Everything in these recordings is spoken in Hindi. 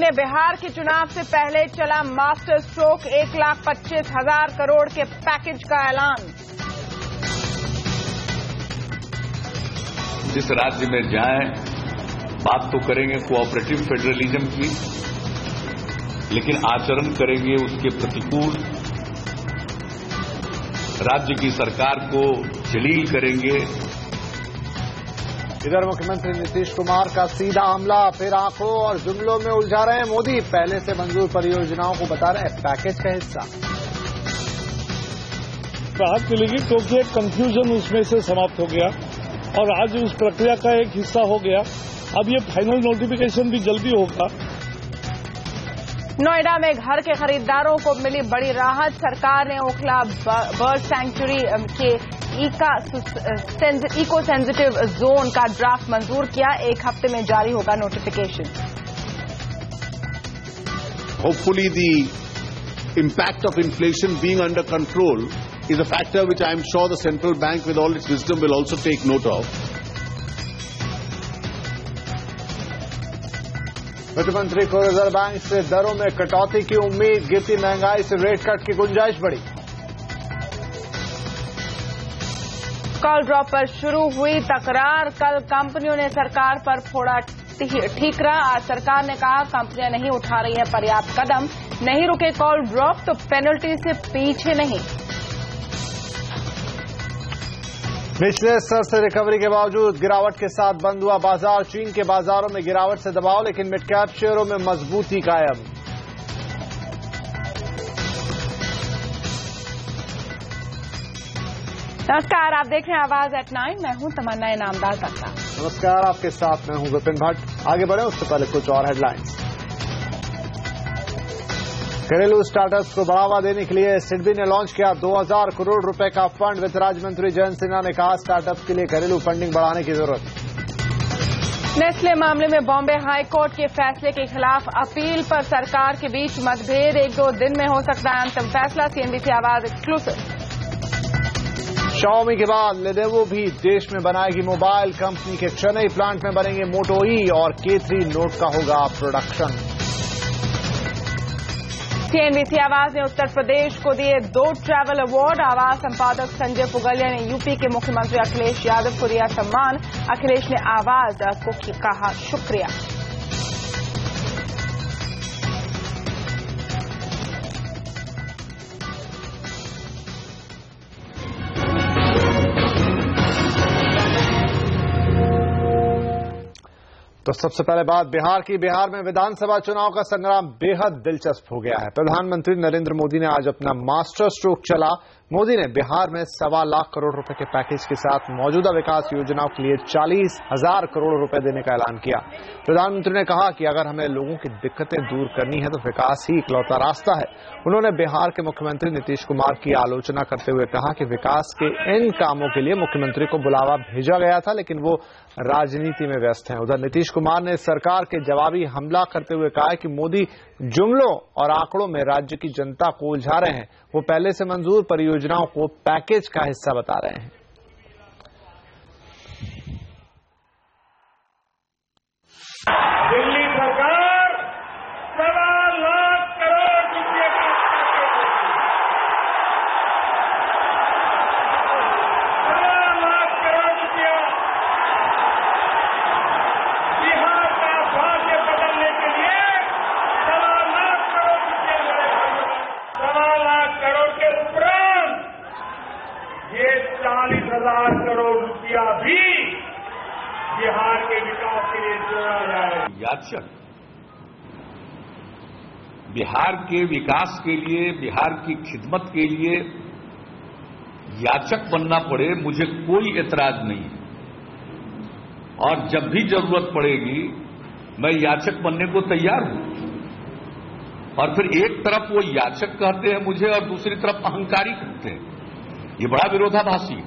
ने बिहार के चुनाव से पहले चला मास्टर स्ट्रोक 1,25,000 करोड़ के पैकेज का ऐलान। जिस राज्य में जाएं, बात तो करेंगे कोऑपरेटिव फेडरलिज्म की, लेकिन आचरण करेंगे उसके प्रतिकूल। राज्य की सरकार को जलील करेंगे। इधर मुख्यमंत्री नीतीश कुमार का सीधा हमला, फिर आंखों और जुमलों में उलझा रहे हैं मोदी। पहले से मंजूर परियोजनाओं को बता रहे हैं पैकेज का हिस्सा। राहत मिलेगी क्योंकि एक कंफ्यूजन उसमें से समाप्त हो गया और आज उस प्रक्रिया का एक हिस्सा हो गया। अब ये फाइनल नोटिफिकेशन भी जल्दी होगा। नोएडा में घर के खरीदारों को मिली बड़ी राहत। सरकार ने ओखला बर्ड सैंक्चुरी के इको सेंसिटिव जोन का ड्राफ्ट मंजूर किया। 1 हफ्ते में जारी होगा notification. Hopefully the impact of inflation being under control is a factor which I am sure the central bank with all its wisdom will also take note of. वित्त मंत्री को रिजर्व बैंक से दरों में कटौती की उम्मीद। गिरती महंगाई से रेट कट की गुंजाइश बढ़ी। कॉल ड्रॉप पर शुरू हुई तकरार। कल कंपनियों ने सरकार पर फोड़ा ठीकरा। आज सरकार ने कहा कंपनियां नहीं उठा रही हैं पर्याप्त कदम। नहीं रुके कॉल ड्रॉप तो पेनल्टी से पीछे नहीं। निचले स्तर से रिकवरी के बावजूद गिरावट के साथ बंद हुआ बाजार। चीन के बाजारों में गिरावट से दबाव, लेकिन मिड कैप शेयरों में मजबूती कायम। नमस्कार, आप देख रहे हैं आवाज एट 9। मैं हूं तमन्ना इनामदार तक। नमस्कार, आपके साथ मैं हूं विपिन भट्ट। आगे बढ़े उससे पहले कुछ और हेडलाइंस। घरेलू स्टार्टअप्स को बढ़ावा देने के लिए सिडबी ने लॉन्च किया 2,000 करोड़ रुपए का फंड। वित्त राज्य मंत्री जयंत सिन्हा ने कहा स्टार्टअप्स के लिए घरेलू फंडिंग बढ़ाने की जरूरत। नेस्ले मामले में बॉम्बे हाई कोर्ट के फैसले के खिलाफ अपील पर सरकार के बीच मतभेद। 1-2 दिन में हो सकता है अंतिम फैसला। सीएनबीसी आवाज एक्सक्लूसिव। Xiaomi के बाद लेनोवो भी देश में बनाएगी मोबाइल। कंपनी के चेन्नई प्लांट में बनेंगे मोटो ई और K3 नोट का होगा प्रोडक्शन। सीएनबीसी आवाज ने उत्तर प्रदेश को दिए 2 ट्रैवल अवार्ड। आवाज संपादक संजय पुगलिया ने यूपी के मुख्यमंत्री अखिलेश यादव को दिया सम्मान। अखिलेश ने आवाज को कहा शुक्रिया। तो सबसे पहले बात बिहार की। बिहार में विधानसभा चुनाव का संग्राम बेहद दिलचस्प हो गया है। प्रधानमंत्री नरेंद्र मोदी ने आज अपना मास्टर स्ट्रोक चला। मोदी ने बिहार में 1.25 लाख करोड़ रुपए के पैकेज के साथ मौजूदा विकास योजनाओं के लिए 40,000 करोड़ रुपए देने का ऐलान किया। प्रधानमंत्री ने कहा कि अगर हमें लोगों की दिक्कतें दूर करनी है तो विकास ही इकलौता रास्ता है। उन्होंने बिहार के मुख्यमंत्री नीतीश कुमार की आलोचना करते हुए कहा कि विकास के इन कामों के लिए मुख्यमंत्री को बुलावा भेजा गया था, लेकिन वो राजनीति में व्यस्त हैं। उधर नीतीश कुमार ने सरकार के जवाबी हमला करते हुए कहा कि मोदी जुमलों और आंकड़ों में राज्य की जनता को उलझा रहे हैं। वो पहले से मंजूर परियोजनाओं को पैकेज का हिस्सा बता रहे हैं। दिल्ली सरकार 1.25 लाख करोड़ रुपये का 1.25 लाख करोड़ रुपया बिहार का भाग्य बदलने के लिए 1.25 लाख करोड़ रुपये 1.25 लाख करोड़ के उपरांत ये 40,000 करोड़ रुपया भी बिहार के विकास के लिए जोड़ा जाए। याचक बिहार के विकास के लिए, बिहार की खिदमत के लिए याचक बनना पड़े, मुझे कोई एतराज नहीं है। और जब भी जरूरत पड़ेगी मैं याचक बनने को तैयार हूं। और फिर एक तरफ वो याचक कहते हैं मुझे और दूसरी तरफ अहंकारी कहते हैं। ये बड़ा विरोधाभासी है।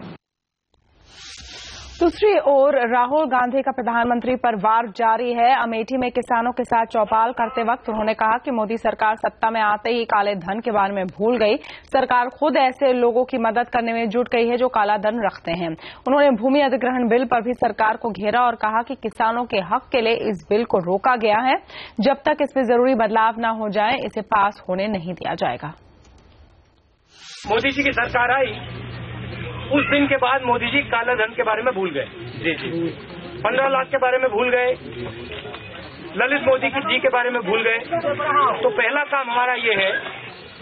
दूसरी ओर राहुल गांधी का प्रधानमंत्री पर वार जारी है। अमेठी में किसानों के साथ चौपाल करते वक्त उन्होंने कहा कि मोदी सरकार सत्ता में आते ही काले धन के बारे में भूल गई। सरकार खुद ऐसे लोगों की मदद करने में जुट गई है जो काला धन रखते हैं। उन्होंने भूमि अधिग्रहण बिल पर भी सरकार को घेरा और कहा कि किसानों के हक के लिए इस बिल को रोका गया है। जब तक इसमें जरूरी बदलाव न हो जाए इसे पास होने नहीं दिया जाएगा। मोदी जी की सरकार आई उस दिन के बाद मोदी जी काला धन के बारे में भूल गए। जी 15 लाख के बारे में भूल गए, ललित मोदी जी के बारे में भूल गए। तो पहला काम हमारा ये है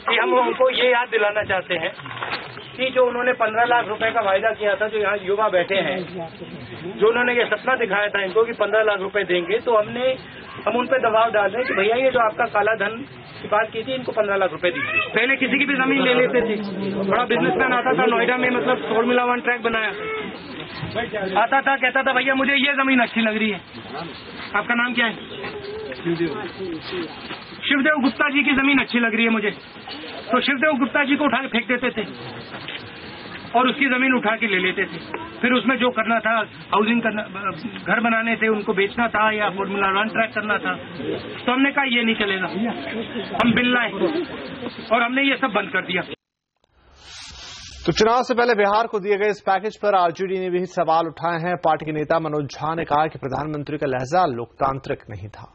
कि हम उनको ये याद दिलाना चाहते हैं कि जो उन्होंने 15 लाख रुपए का वायदा किया था, जो यहाँ युवा बैठे हैं, जो उन्होंने ये सपना दिखाया था इनको कि 15 लाख रुपए देंगे, तो हम उन पर दबाव डाल रहे हैं कि भैया ये जो आपका काला धन की बात की थी इनको 15 लाख रुपए दीजिए। पहले किसी की भी जमीन ले लेते थे। बड़ा बिजनेसमैन आता था नोएडा में, मतलब 16 मिला 1 ट्रैक बनाया, आता था कहता था भैया मुझे ये जमीन अच्छी लग रही है। आपका नाम क्या है? शिवदेव गुप्ता जी की जमीन अच्छी लग रही है मुझे, तो शिवदेव गुप्ता जी को उठा के फेंक देते थे और उसकी जमीन उठा के ले लेते थे। फिर उसमें जो करना था, हाउसिंग करना, घर बनाने थे, उनको बेचना था या फॉर्मूला 1 ट्रैक करना था। तो हमने कहा ये नहीं चलेगा, हम बिल लाए और हमने ये सब बंद कर दिया। तो चुनाव से पहले बिहार को दिए गए इस पैकेज पर आरजेडी ने भी सवाल उठाए हैं। पार्टी के नेता मनोज झा ने कहा कि प्रधानमंत्री का लहजा लोकतांत्रिक नहीं था।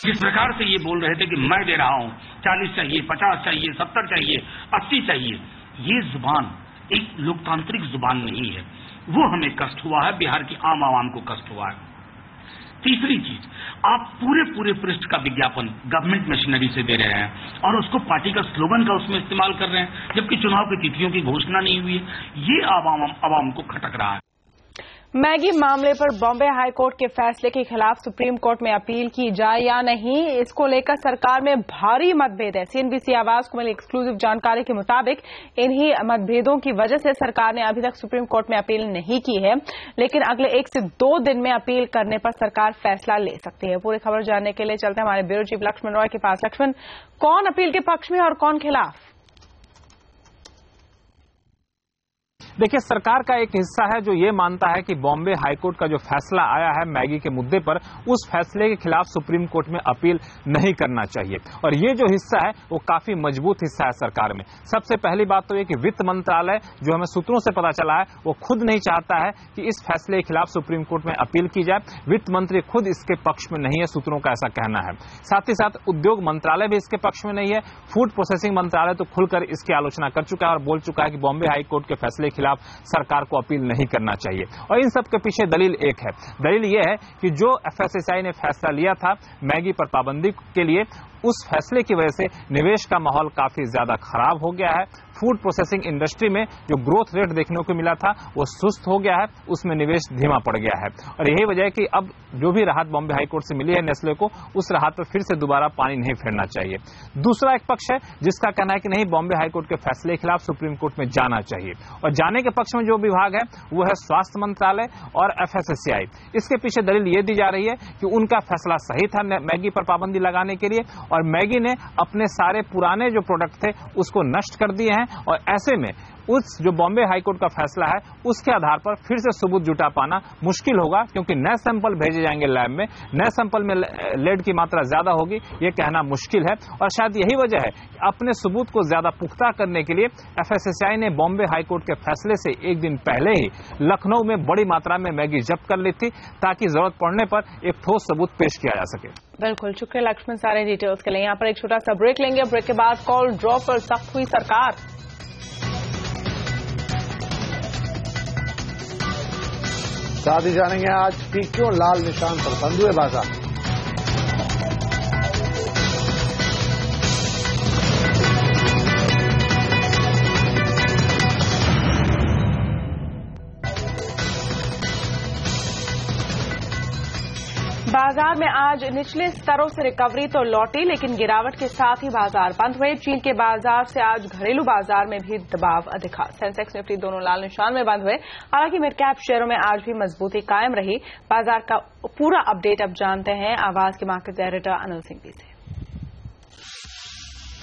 जिस प्रकार से ये बोल रहे थे कि मैं दे रहा हूं, 40 चाहिए, 50 चाहिए, 70 चाहिए, 80 चाहिए, ये जुबान एक लोकतांत्रिक जुबान नहीं है। वो हमें कष्ट हुआ है, बिहार की आम आवाम को कष्ट हुआ है। तीसरी चीज, आप पूरे पृष्ठ का विज्ञापन गवर्नमेंट मशीनरी से दे रहे हैं और उसको पार्टी का स्लोगन का उसमें इस्तेमाल कर रहे हैं, जबकि चुनाव की तिथियों की घोषणा नहीं हुई है। ये आवाम को खटक रहा है। मैगी मामले पर बॉम्बे हाईकोर्ट के फैसले के खिलाफ सुप्रीम कोर्ट में अपील की जाए या नहीं, इसको लेकर सरकार में भारी मतभेद है। सीएनबीसी आवाज को मिली एक्सक्लूसिव जानकारी के मुताबिक इन्हीं मतभेदों की वजह से सरकार ने अभी तक सुप्रीम कोर्ट में अपील नहीं की है, लेकिन अगले 1 से 2 दिन में अपील करने पर सरकार फैसला ले सकती है। पूरी खबर जानने के लिए चलते हैं हमारे ब्यूरो चीफ लक्ष्मण रॉय के पास। लक्ष्मण, कौन अपील के पक्ष में और कौन खिलाफ? देखिए, सरकार का एक हिस्सा है जो ये मानता है कि बॉम्बे हाईकोर्ट का जो फैसला आया है मैगी के मुद्दे पर, उस फैसले के खिलाफ सुप्रीम कोर्ट में अपील नहीं करना चाहिए। और ये जो हिस्सा है वो काफी मजबूत हिस्सा है सरकार में। सबसे पहली बात तो ये कि वित्त मंत्रालय, जो हमें सूत्रों से पता चला है, वो खुद नहीं चाहता है कि इस फैसले के खिलाफ सुप्रीम कोर्ट में अपील की जाए। वित्त मंत्री खुद इसके पक्ष में नहीं है, सूत्रों का ऐसा कहना है। साथ ही साथ उद्योग मंत्रालय भी इसके पक्ष में नहीं है। फूड प्रोसेसिंग मंत्रालय तो खुलकर इसकी आलोचना कर चुका है और बोल चुका है कि बॉम्बे हाईकोर्ट के फैसले के सरकार को अपील नहीं करना चाहिए। और इन सब के पीछे दलील एक है। दलील यह है कि जो एफएसएसआई ने फैसला लिया था मैगी पर पाबंदी के लिए, उस फैसले की वजह से निवेश का माहौल काफी ज्यादा खराब हो गया है। फूड प्रोसेसिंग इंडस्ट्री में जो ग्रोथ रेट देखने को मिला था वो सुस्त हो गया है, उसमें निवेश धीमा पड़ गया है। और यही वजह है कि अब जो भी राहत बॉम्बे हाईकोर्ट से मिली है नेस्ले को, उस राहत पर फिर से दोबारा पानी नहीं फेरना चाहिए। दूसरा एक पक्ष है जिसका कहना है कि नहीं, बॉम्बे हाईकोर्ट के फैसले के खिलाफ सुप्रीम कोर्ट में जाना चाहिए। और जाने के पक्ष में जो विभाग है वो है स्वास्थ्य मंत्रालय और एफएसएसआई। इसके पीछे दलील ये दी जा रही है कि उनका फैसला सही था मैगी पर पाबंदी लगाने के लिए, और मैगी ने अपने सारे पुराने जो प्रोडक्ट थे उसको नष्ट कर दिए हैं। और ऐसे में उस जो बॉम्बे हाईकोर्ट का फैसला है उसके आधार पर फिर से सबूत जुटा पाना मुश्किल होगा, क्योंकि नए सैंपल भेजे जाएंगे लैब में, नए सैंपल में लेड की मात्रा ज्यादा होगी, ये कहना मुश्किल है। और शायद यही वजह है अपने सबूत को ज्यादा पुख्ता करने के लिए एफएसएसआई ने बॉम्बे हाईकोर्ट के फैसले से एक दिन पहले ही लखनऊ में बड़ी मात्रा में मैगी जब्त कर ली थी, ताकि जरूरत पड़ने पर एक ठोस सबूत पेश किया जा सके। बिल्कुल, शुक्रिया लक्ष्मण सारे डिटेल्स के लिए। यहाँ पर एक छोटा सा ब्रेक लेंगे। ब्रेक के बाद कॉल ड्रॉप पर सख्त हुई सरकार। साथ ही जानेंगे आज भी क्यों लाल निशान पर बंद हुए बाजार। बाजार में आज निचले स्तरों से रिकवरी तो लौटी, लेकिन गिरावट के साथ ही बाजार बंद हुए। चीन के बाजार से आज घरेलू बाजार में भी दबाव दिखा। सेंसेक्स निफ्टी दोनों लाल निशान में बंद हुए। हालांकि मिड कैप शेयरों में आज भी मजबूती कायम रही। बाजार का पूरा अपडेट अब जानते हैं आवाज के मार्केट डायरेक्टर अनिल सिंह से।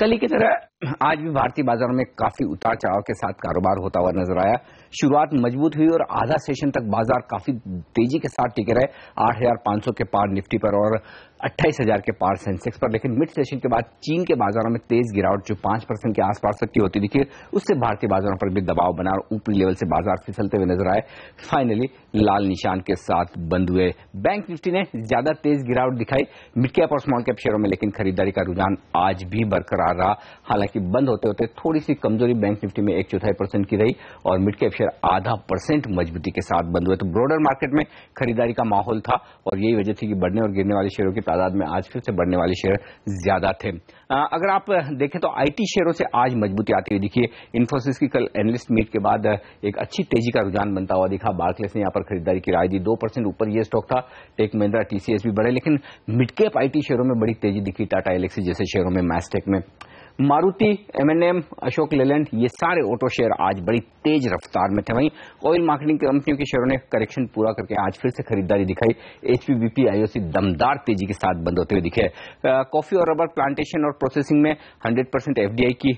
कल की तरह आज भी भारतीय बाजारों में काफी उतार चढ़ाव के साथ कारोबार होता हुआ नजर आया। शुरुआत मजबूत हुई और आधा सेशन तक बाजार काफी तेजी के साथ टिके रहे, 8,500 के पार निफ्टी पर और 28,000 के पार सेंसेक्स पर। लेकिन मिड सेशन के बाद चीन के बाजारों में तेज गिरावट जो 5% के आसपास तक की होती दिखी, उससे भारतीय बाजारों पर भी दबाव बना और ऊपरी लेवल से बाजार फिसलते हुए नजर आए। फाइनली लाल निशान के साथ बंद हुए। बैंक निफ्टी ने ज्यादा तेज गिरावट दिखाई मिड कैप और स्मॉल कैप शेयरों में, लेकिन खरीदारी का रुझान आज भी बरकरार रहा। हालांकि बंद होते होते थोड़ी सी कमजोरी बैंक निफ्टी में 1/4% की रही और मिड कैप शेयर 0.5% मजबूती के साथ बंद हुए। तो ब्रॉडर मार्केट में खरीदारी का माहौल था और यही वजह थी कि बढ़ने और गिरने वाले शेयरों की तादाद में आज फिर से बढ़ने वाले शेयर ज्यादा थे। अगर आप देखें तो आईटी शेयरों से आज मजबूती आती हुई दिखी। इन्फोसिस की कल एनालिस्ट मीट के बाद एक अच्छी तेजी का रुझान बनता हुआ दिखा। बार्कलेस ने यहां पर खरीदारी की राय दी। 2% ऊपर ये स्टॉक था। टेक महिंद्रा, टीसीएस भी बढ़े, लेकिन मिड कैप आईटी शेयरों में बड़ी तेजी दिखी। टाटा एलेक्सी जैसे शेयरों में, मैस्टेक में, मारुति, एमएनएम, अशोक लेलैंड, ये सारे ऑटो शेयर आज बड़ी तेज रफ्तार में थे। वहीं ऑयल मार्केटिंग कंपनियों के शेयरों ने करेक्शन पूरा करके आज फिर से खरीदारी दिखाई। एचपीबीपी, आईओसी दमदार तेजी के साथ बंद होते हुए दिखे। कॉफी और रबर प्लांटेशन और प्रोसेसिंग में 100% एफडीआई की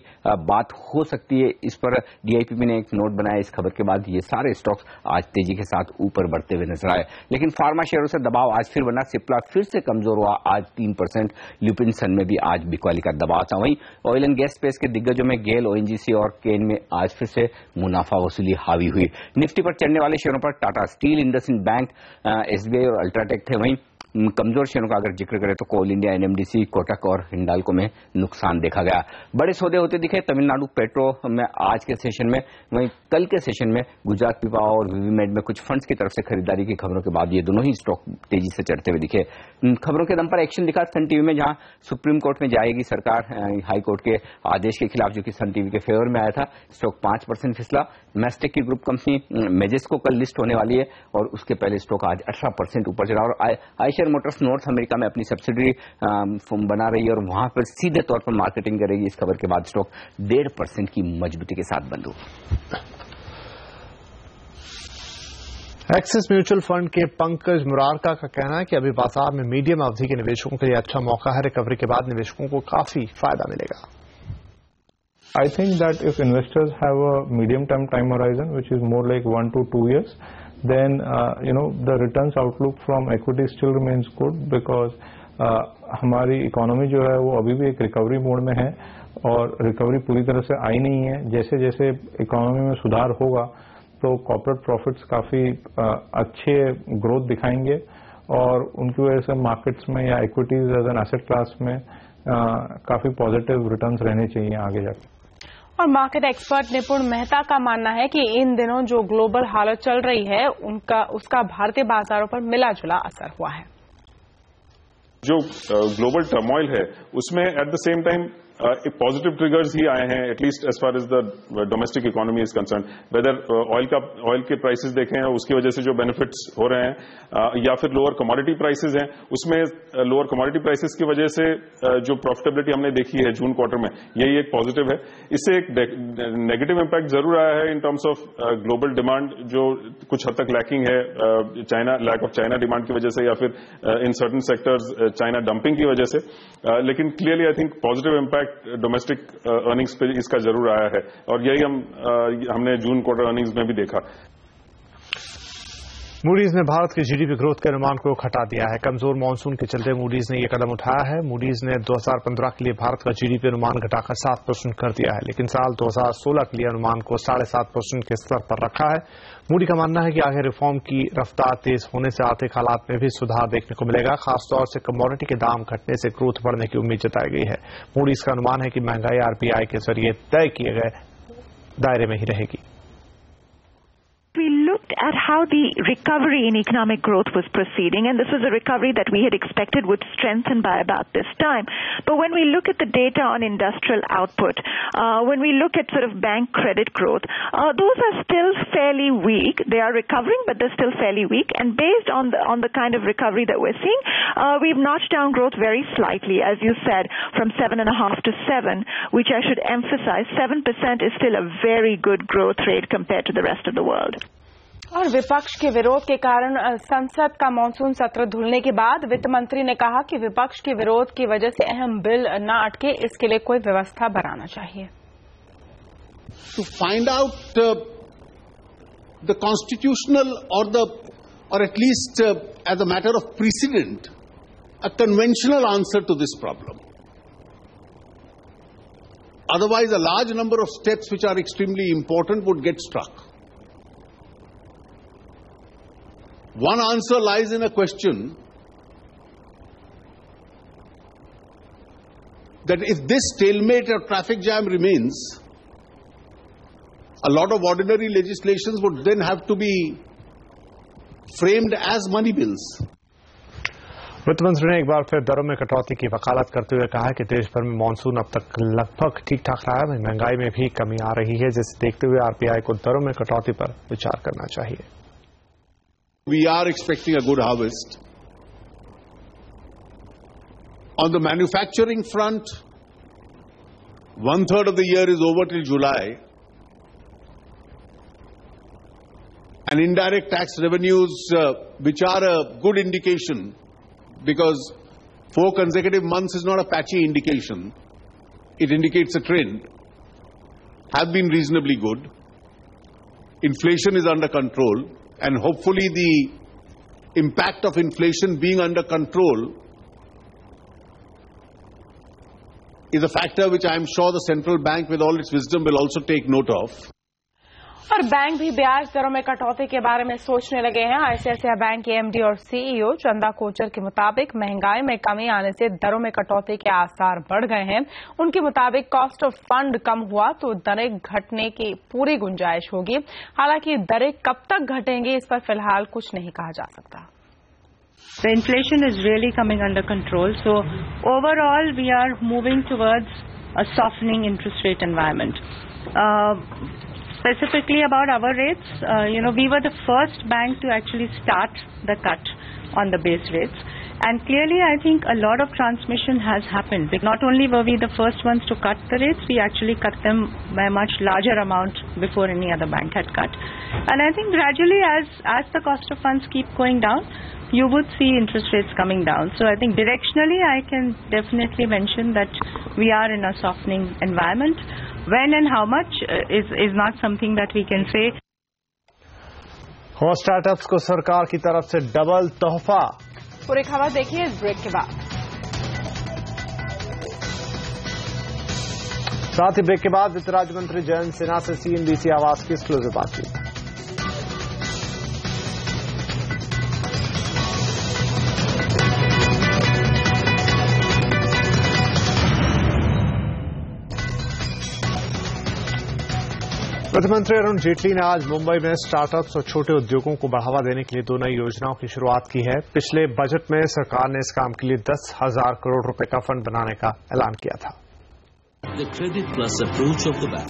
बात हो सकती है। इस पर डीआईपीपी ने एक नोट बनाया। इस खबर के बाद ये सारे स्टॉक्स आज तेजी के साथ ऊपर बढ़ते हुए नजर आए। लेकिन फार्मा शेयरों से दबाव आज फिर बना। सिप्ला फिर से कमजोर हुआ, आज 3%। ल्यूपिन सन में भी आज बिकवाली का दबाव था। वहीं ऑयल एंड गैस स्पेस के दिग्गजों में गेल, ओएनजीसी और केन में आज फिर से मुनाफा वसूली हावी हुई। निफ्टी पर चढ़ने वाले शेयरों पर Tata steel, IndusInd bank, SBI और अल्ट्राटेक थे। वहीं कमजोर शेयरों का अगर जिक्र करें तो कोल इंडिया, एनएमडीसी, कोटक और हिंडाल्को में नुकसान देखा गया। बड़े सौदे होते दिखे तमिलनाडु पेट्रो में आज के सेशन में। वहीं कल के सेशन में गुजरात पिपावाव और विवीमेड में कुछ फंड्स की तरफ से खरीदारी की खबरों के बाद ये दोनों ही स्टॉक तेजी से चढ़ते हुए दिखे। खबरों के दम पर एक्शन दिखा सन टीवी में, जहां सुप्रीम कोर्ट में जाएगी सरकार हाई कोर्ट के आदेश के खिलाफ, जो कि सन टीवी के फेवर में आया था। स्टॉक 5% फिसला। मैस्टेक की ग्रुप कंपनी मेजेस्को कल लिस्ट होने वाली है और उसके पहले स्टॉक आज 18% ऊपर चढ़ा। और आयशर मोटर्स नॉर्थ अमेरिका में अपनी सब्सिडरी बना रही है और वहां पर सीधे तौर पर मार्केटिंग करेगी। इस खबर के बाद स्टॉक 1.5% की मजबूती के साथ बंद हुआ। एक्सिस म्यूचुअल फंड के पंकज मुरारका का कहना है कि अभी बाजार में मीडियम अवधि के निवेशकों के लिए अच्छा मौका है। रिकवरी के बाद निवेशकों को काफी फायदा मिलेगा। I think that if investors have a medium-term time horizon, which is more like 1 to 2 years, then the returns outlook from equity still remains good because हमारी इकोनॉमी जो है वो अभी भी एक रिकवरी मोड में है और रिकवरी पूरी तरह से आई नहीं है। जैसे जैसे इकोनॉमी में सुधार होगा तो कॉर्पोरेट प्रॉफिट्स काफी अच्छे ग्रोथ दिखाएंगे और उनकी वजह से मार्केट्स में या equities as an asset class में काफी पॉजिटिव रिटर्न्स रहने चाहिए आगे जाकर। और मार्केट एक्सपर्ट निपुण मेहता का मानना है कि इन दिनों जो ग्लोबल हालत चल रही है उसका भारतीय बाजारों पर मिला जुला असर हुआ है। जो ग्लोबल टर्मोइल है उसमें at the same time positive triggers ही आए हैं, at least as far as the domestic economy is concern. Whether oil के प्राइसेस देखें उसकी वजह से जो बेनिफिट्स हो रहे हैं या फिर लोअर कमोडिटी प्राइसेस हैं, उसमें लोअर कमोडिटी प्राइसेस की वजह से जो प्रॉफिटेबिलिटी हमने देखी है जून क्वार्टर में, यही एक पॉजिटिव है। इससे एक नेगेटिव इम्पैक्ट जरूर आया है in terms of global demand, जो कुछ हद तक लैकिंग है China, lack of China demand की वजह से या फिर in certain sectors China dumping की वजह से। लेकिन clearly I think positive impact domestic earnings पे इसका जरूर आया है और यही हमने जून क्वार्टर अर्निंग्स में भी देखा। मूडीज ने भारत की जीडीपी ग्रोथ के अनुमान को घटा दिया है। कमजोर मानसून के चलते मूडीज ने यह कदम उठाया है। मूडीज ने 2015 के लिए भारत का जीडीपी अनुमान घटाकर 7% कर दिया है, लेकिन साल 2016 के लिए अनुमान को 7.5% के स्तर पर रखा है। मूडी का मानना है कि आगे रिफॉर्म की रफ्तार तेज होने से आर्थिक हालात में भी सुधार देखने को मिलेगा। खासतौर से कमोडिटी के दाम घटने से ग्रोथ बढ़ने की उम्मीद जताई गई है। मूडीज का अनुमान है कि महंगाई आरबीआई के जरिए तय किए गए दायरे में ही रहेगी। We looked at how the recovery in economic growth was proceeding, and this was a recovery that we had expected would strengthen by about this time. But when we look at the data on industrial output, when we look at sort of bank credit growth, those are still fairly weak. They are recovering, but they're still fairly weak. And based on the kind of recovery that we're seeing, we've notched down growth very slightly, as you said, from 7.5 to 7, which I should emphasize, 7% is still a very good growth rate compared to the rest of the world. और विपक्ष के विरोध के कारण संसद का मानसून सत्र धुलने के बाद वित्त मंत्री ने कहा कि विपक्ष के विरोध की वजह से अहम बिल न अटके, इसके लिए कोई व्यवस्था बनाना चाहिए। To find out the constitutional or at least as a matter of precedent, a conventional answer to this problem. Otherwise, a large number of steps which are extremely important would get struck. One answer lies in a question that if this stalemate or traffic jam remains, a lot of ordinary legislations would then have to be framed as money bills. वित्त मंत्री ने एक बार फिर दरों में कटौती की वकालत करते हुए कहा कि देश भर में मानसून अब तक लगभग ठीक ठाक रहा है, महंगाई में भी कमी आ रही है, जिसे देखते हुए आरबीआई को दरों में कटौती पर विचार करना चाहिए। We are expecting a good harvest. On the manufacturing front, 1/3 of the year is over till July. And indirect tax revenues, which are a good indication, because 4 consecutive months is not a patchy indication, it indicates a trend, have been reasonably good. Inflation is under control, and hopefully the impact of inflation being under control is a factor which I am sure the central bank with all its wisdom will also take note of. और बैंक भी ब्याज दरों में कटौती के बारे में सोचने लगे हैं। आईसीआईसीआई बैंक के एमडी और सीईओ चंदा कोचर के मुताबिक महंगाई में कमी आने से दरों में कटौती के आसार बढ़ गए हैं। उनके मुताबिक कॉस्ट ऑफ फंड कम हुआ तो दरें घटने की पूरी गुंजाइश होगी। हालांकि दरें कब तक घटेंगी इस पर फिलहाल कुछ नहीं कहा जा सकता। The inflation is really coming under control. So overall, we are moving towards a softening interest rate environment. Specifically about our rates, we were the first bank to actually start the cut on the base rates. And clearly, I think a lot of transmission has happened. Not only were we the first ones to cut the rates, we actually cut them by a much larger amount before any other bank had cut. And I think gradually, as the cost of funds keep going down, you would see interest rates coming down. So I think directionally, I can definitely mention that we are in a softening environment. When and how much is not something that we can say. और स्टार्टअप्स को सरकार की तरफ से डबल तोहफा। पूरी खबर देखिए इस ब्रेक के बाद। साथ ही ब्रेक के बाद वित्त राज्य मंत्री जयंत सिन्हा से सीएनबीसी आवाज की एक्सक्लूसिव बातचीत। वित्त मंत्री अरुण जेटली ने आज मुंबई में स्टार्टअप्स और छोटे उद्योगों को बढ़ावा देने के लिए 2 नई योजनाओं की शुरुआत की है। पिछले बजट में सरकार ने इस काम के लिए 10,000 करोड़ रुपए का फंड बनाने का ऐलान किया था।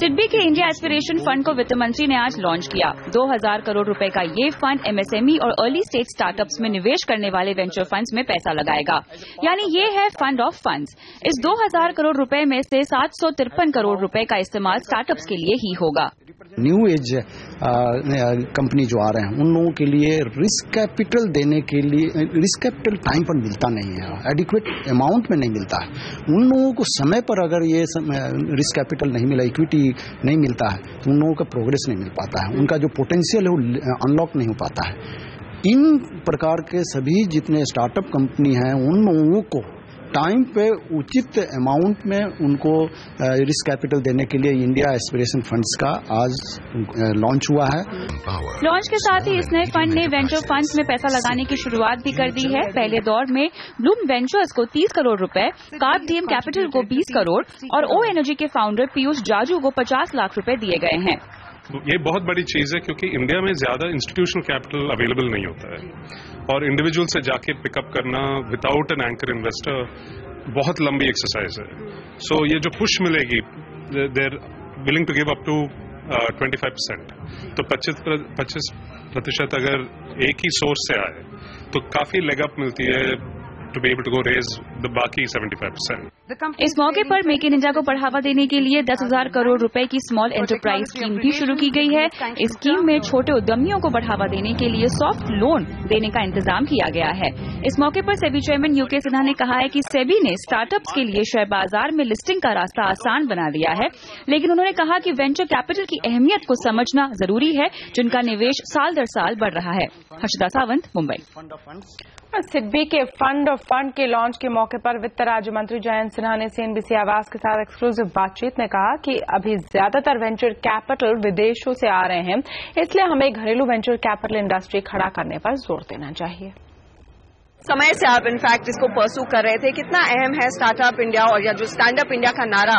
सिडबी के इंडिया एस्पिरेशन फंड को वित्त मंत्री ने आज लॉन्च किया। 2,000 करोड़ रुपए का ये फंड एमएसएमई और अर्ली स्टेज स्टार्टअप्स में निवेश करने वाले वेंचर फंड्स में पैसा लगाएगा, यानी ये है फंड ऑफ फंड्स। इस 2,000 करोड़ रुपए में से 753 करोड़ रुपए का इस्तेमाल स्टार्टअप्स के लिए ही होगा। न्यू एज कंपनी जो आ रहे हैं उन लोगों के लिए रिस्क कैपिटल देने के लिए रिस्क कैपिटल टाइम पर मिलता नहीं है, एडिक्वेट अमाउंट में नहीं मिलता है। उन लोगों को समय पर अगर ये रिस्क कैपिटल नहीं मिला, इक्विटी नहीं मिलता है, तो उन लोगों का प्रोग्रेस नहीं मिल पाता है, उनका जो पोटेंशियल है वो अनलॉक नहीं हो पाता है। इन प्रकार के सभी जितने स्टार्टअप कंपनी हैं उन लोगों को टाइम पे उचित अमाउंट में उनको रिस्क कैपिटल देने के लिए इंडिया एस्पिरेशन फंड्स का आज लॉन्च हुआ है। लॉन्च के साथ ही इस नए फंड ने वेंचर फंड्स में पैसा लगाने की शुरुआत भी कर दी है। पहले दौर में ब्लूम वेंचर्स को 30 करोड़ रुपए, कार्ब डीएम कैपिटल को 20 करोड़ और ओ एनर्जी के फाउंडर पीयूष जाजू को 50 लाख रुपए दिए गए हैं। ये बहुत बड़ी चीज है क्योंकि इंडिया में ज्यादा इंस्टीट्यूशनल कैपिटल अवेलेबल नहीं होता है और इंडिविजुअल से जाके पिकअप करना विदाउट एन एंकर इन्वेस्टर बहुत लंबी एक्सरसाइज है। सो ये जो पुश मिलेगी, they are willing to give up to 25%, तो 25% अगर एक ही सोर्स से आए तो काफी लेग अप मिलती है to be able to go raise the बाकी 75%। इस मौके पर मेक इन इंडिया को बढ़ावा देने के लिए 10,000 करोड़ रुपए की स्मॉल एंटरप्राइज स्कीम भी शुरू की गई है। इस स्कीम में छोटे उद्यमियों को बढ़ावा देने के लिए सॉफ्ट लोन देने का इंतजाम किया गया है। इस मौके पर सेबी चेयरमैन यूके सिन्हा ने कहा है कि सेबी ने स्टार्टअप्स के लिए शेयर बाजार में लिस्टिंग का रास्ता आसान बना दिया है, लेकिन उन्होंने कहा कि वेंचर कैपिटल की अहमियत को समझना जरूरी है, जिनका निवेश साल दर साल बढ़ रहा है। हर्षदा सावंत, मुंबई। सिडबी के फंड ऑफ फंड के लॉन्च के मौके पर वित्त राज्य मंत्री जयंत सिन्हा ने सीएनबीसी आवाज के साथ एक्सक्लूसिव बातचीत में कहा कि अभी ज्यादातर वेंचर कैपिटल विदेशों से आ रहे हैं, इसलिए हमें घरेलू वेंचर कैपिटल इंडस्ट्री खड़ा करने पर जोर देना चाहिए। समय से आप इनफैक्ट इसको परसू कर रहे थे, कितना अहम है स्टार्टअप इंडिया और या जो स्टैंड अप इंडिया का नारा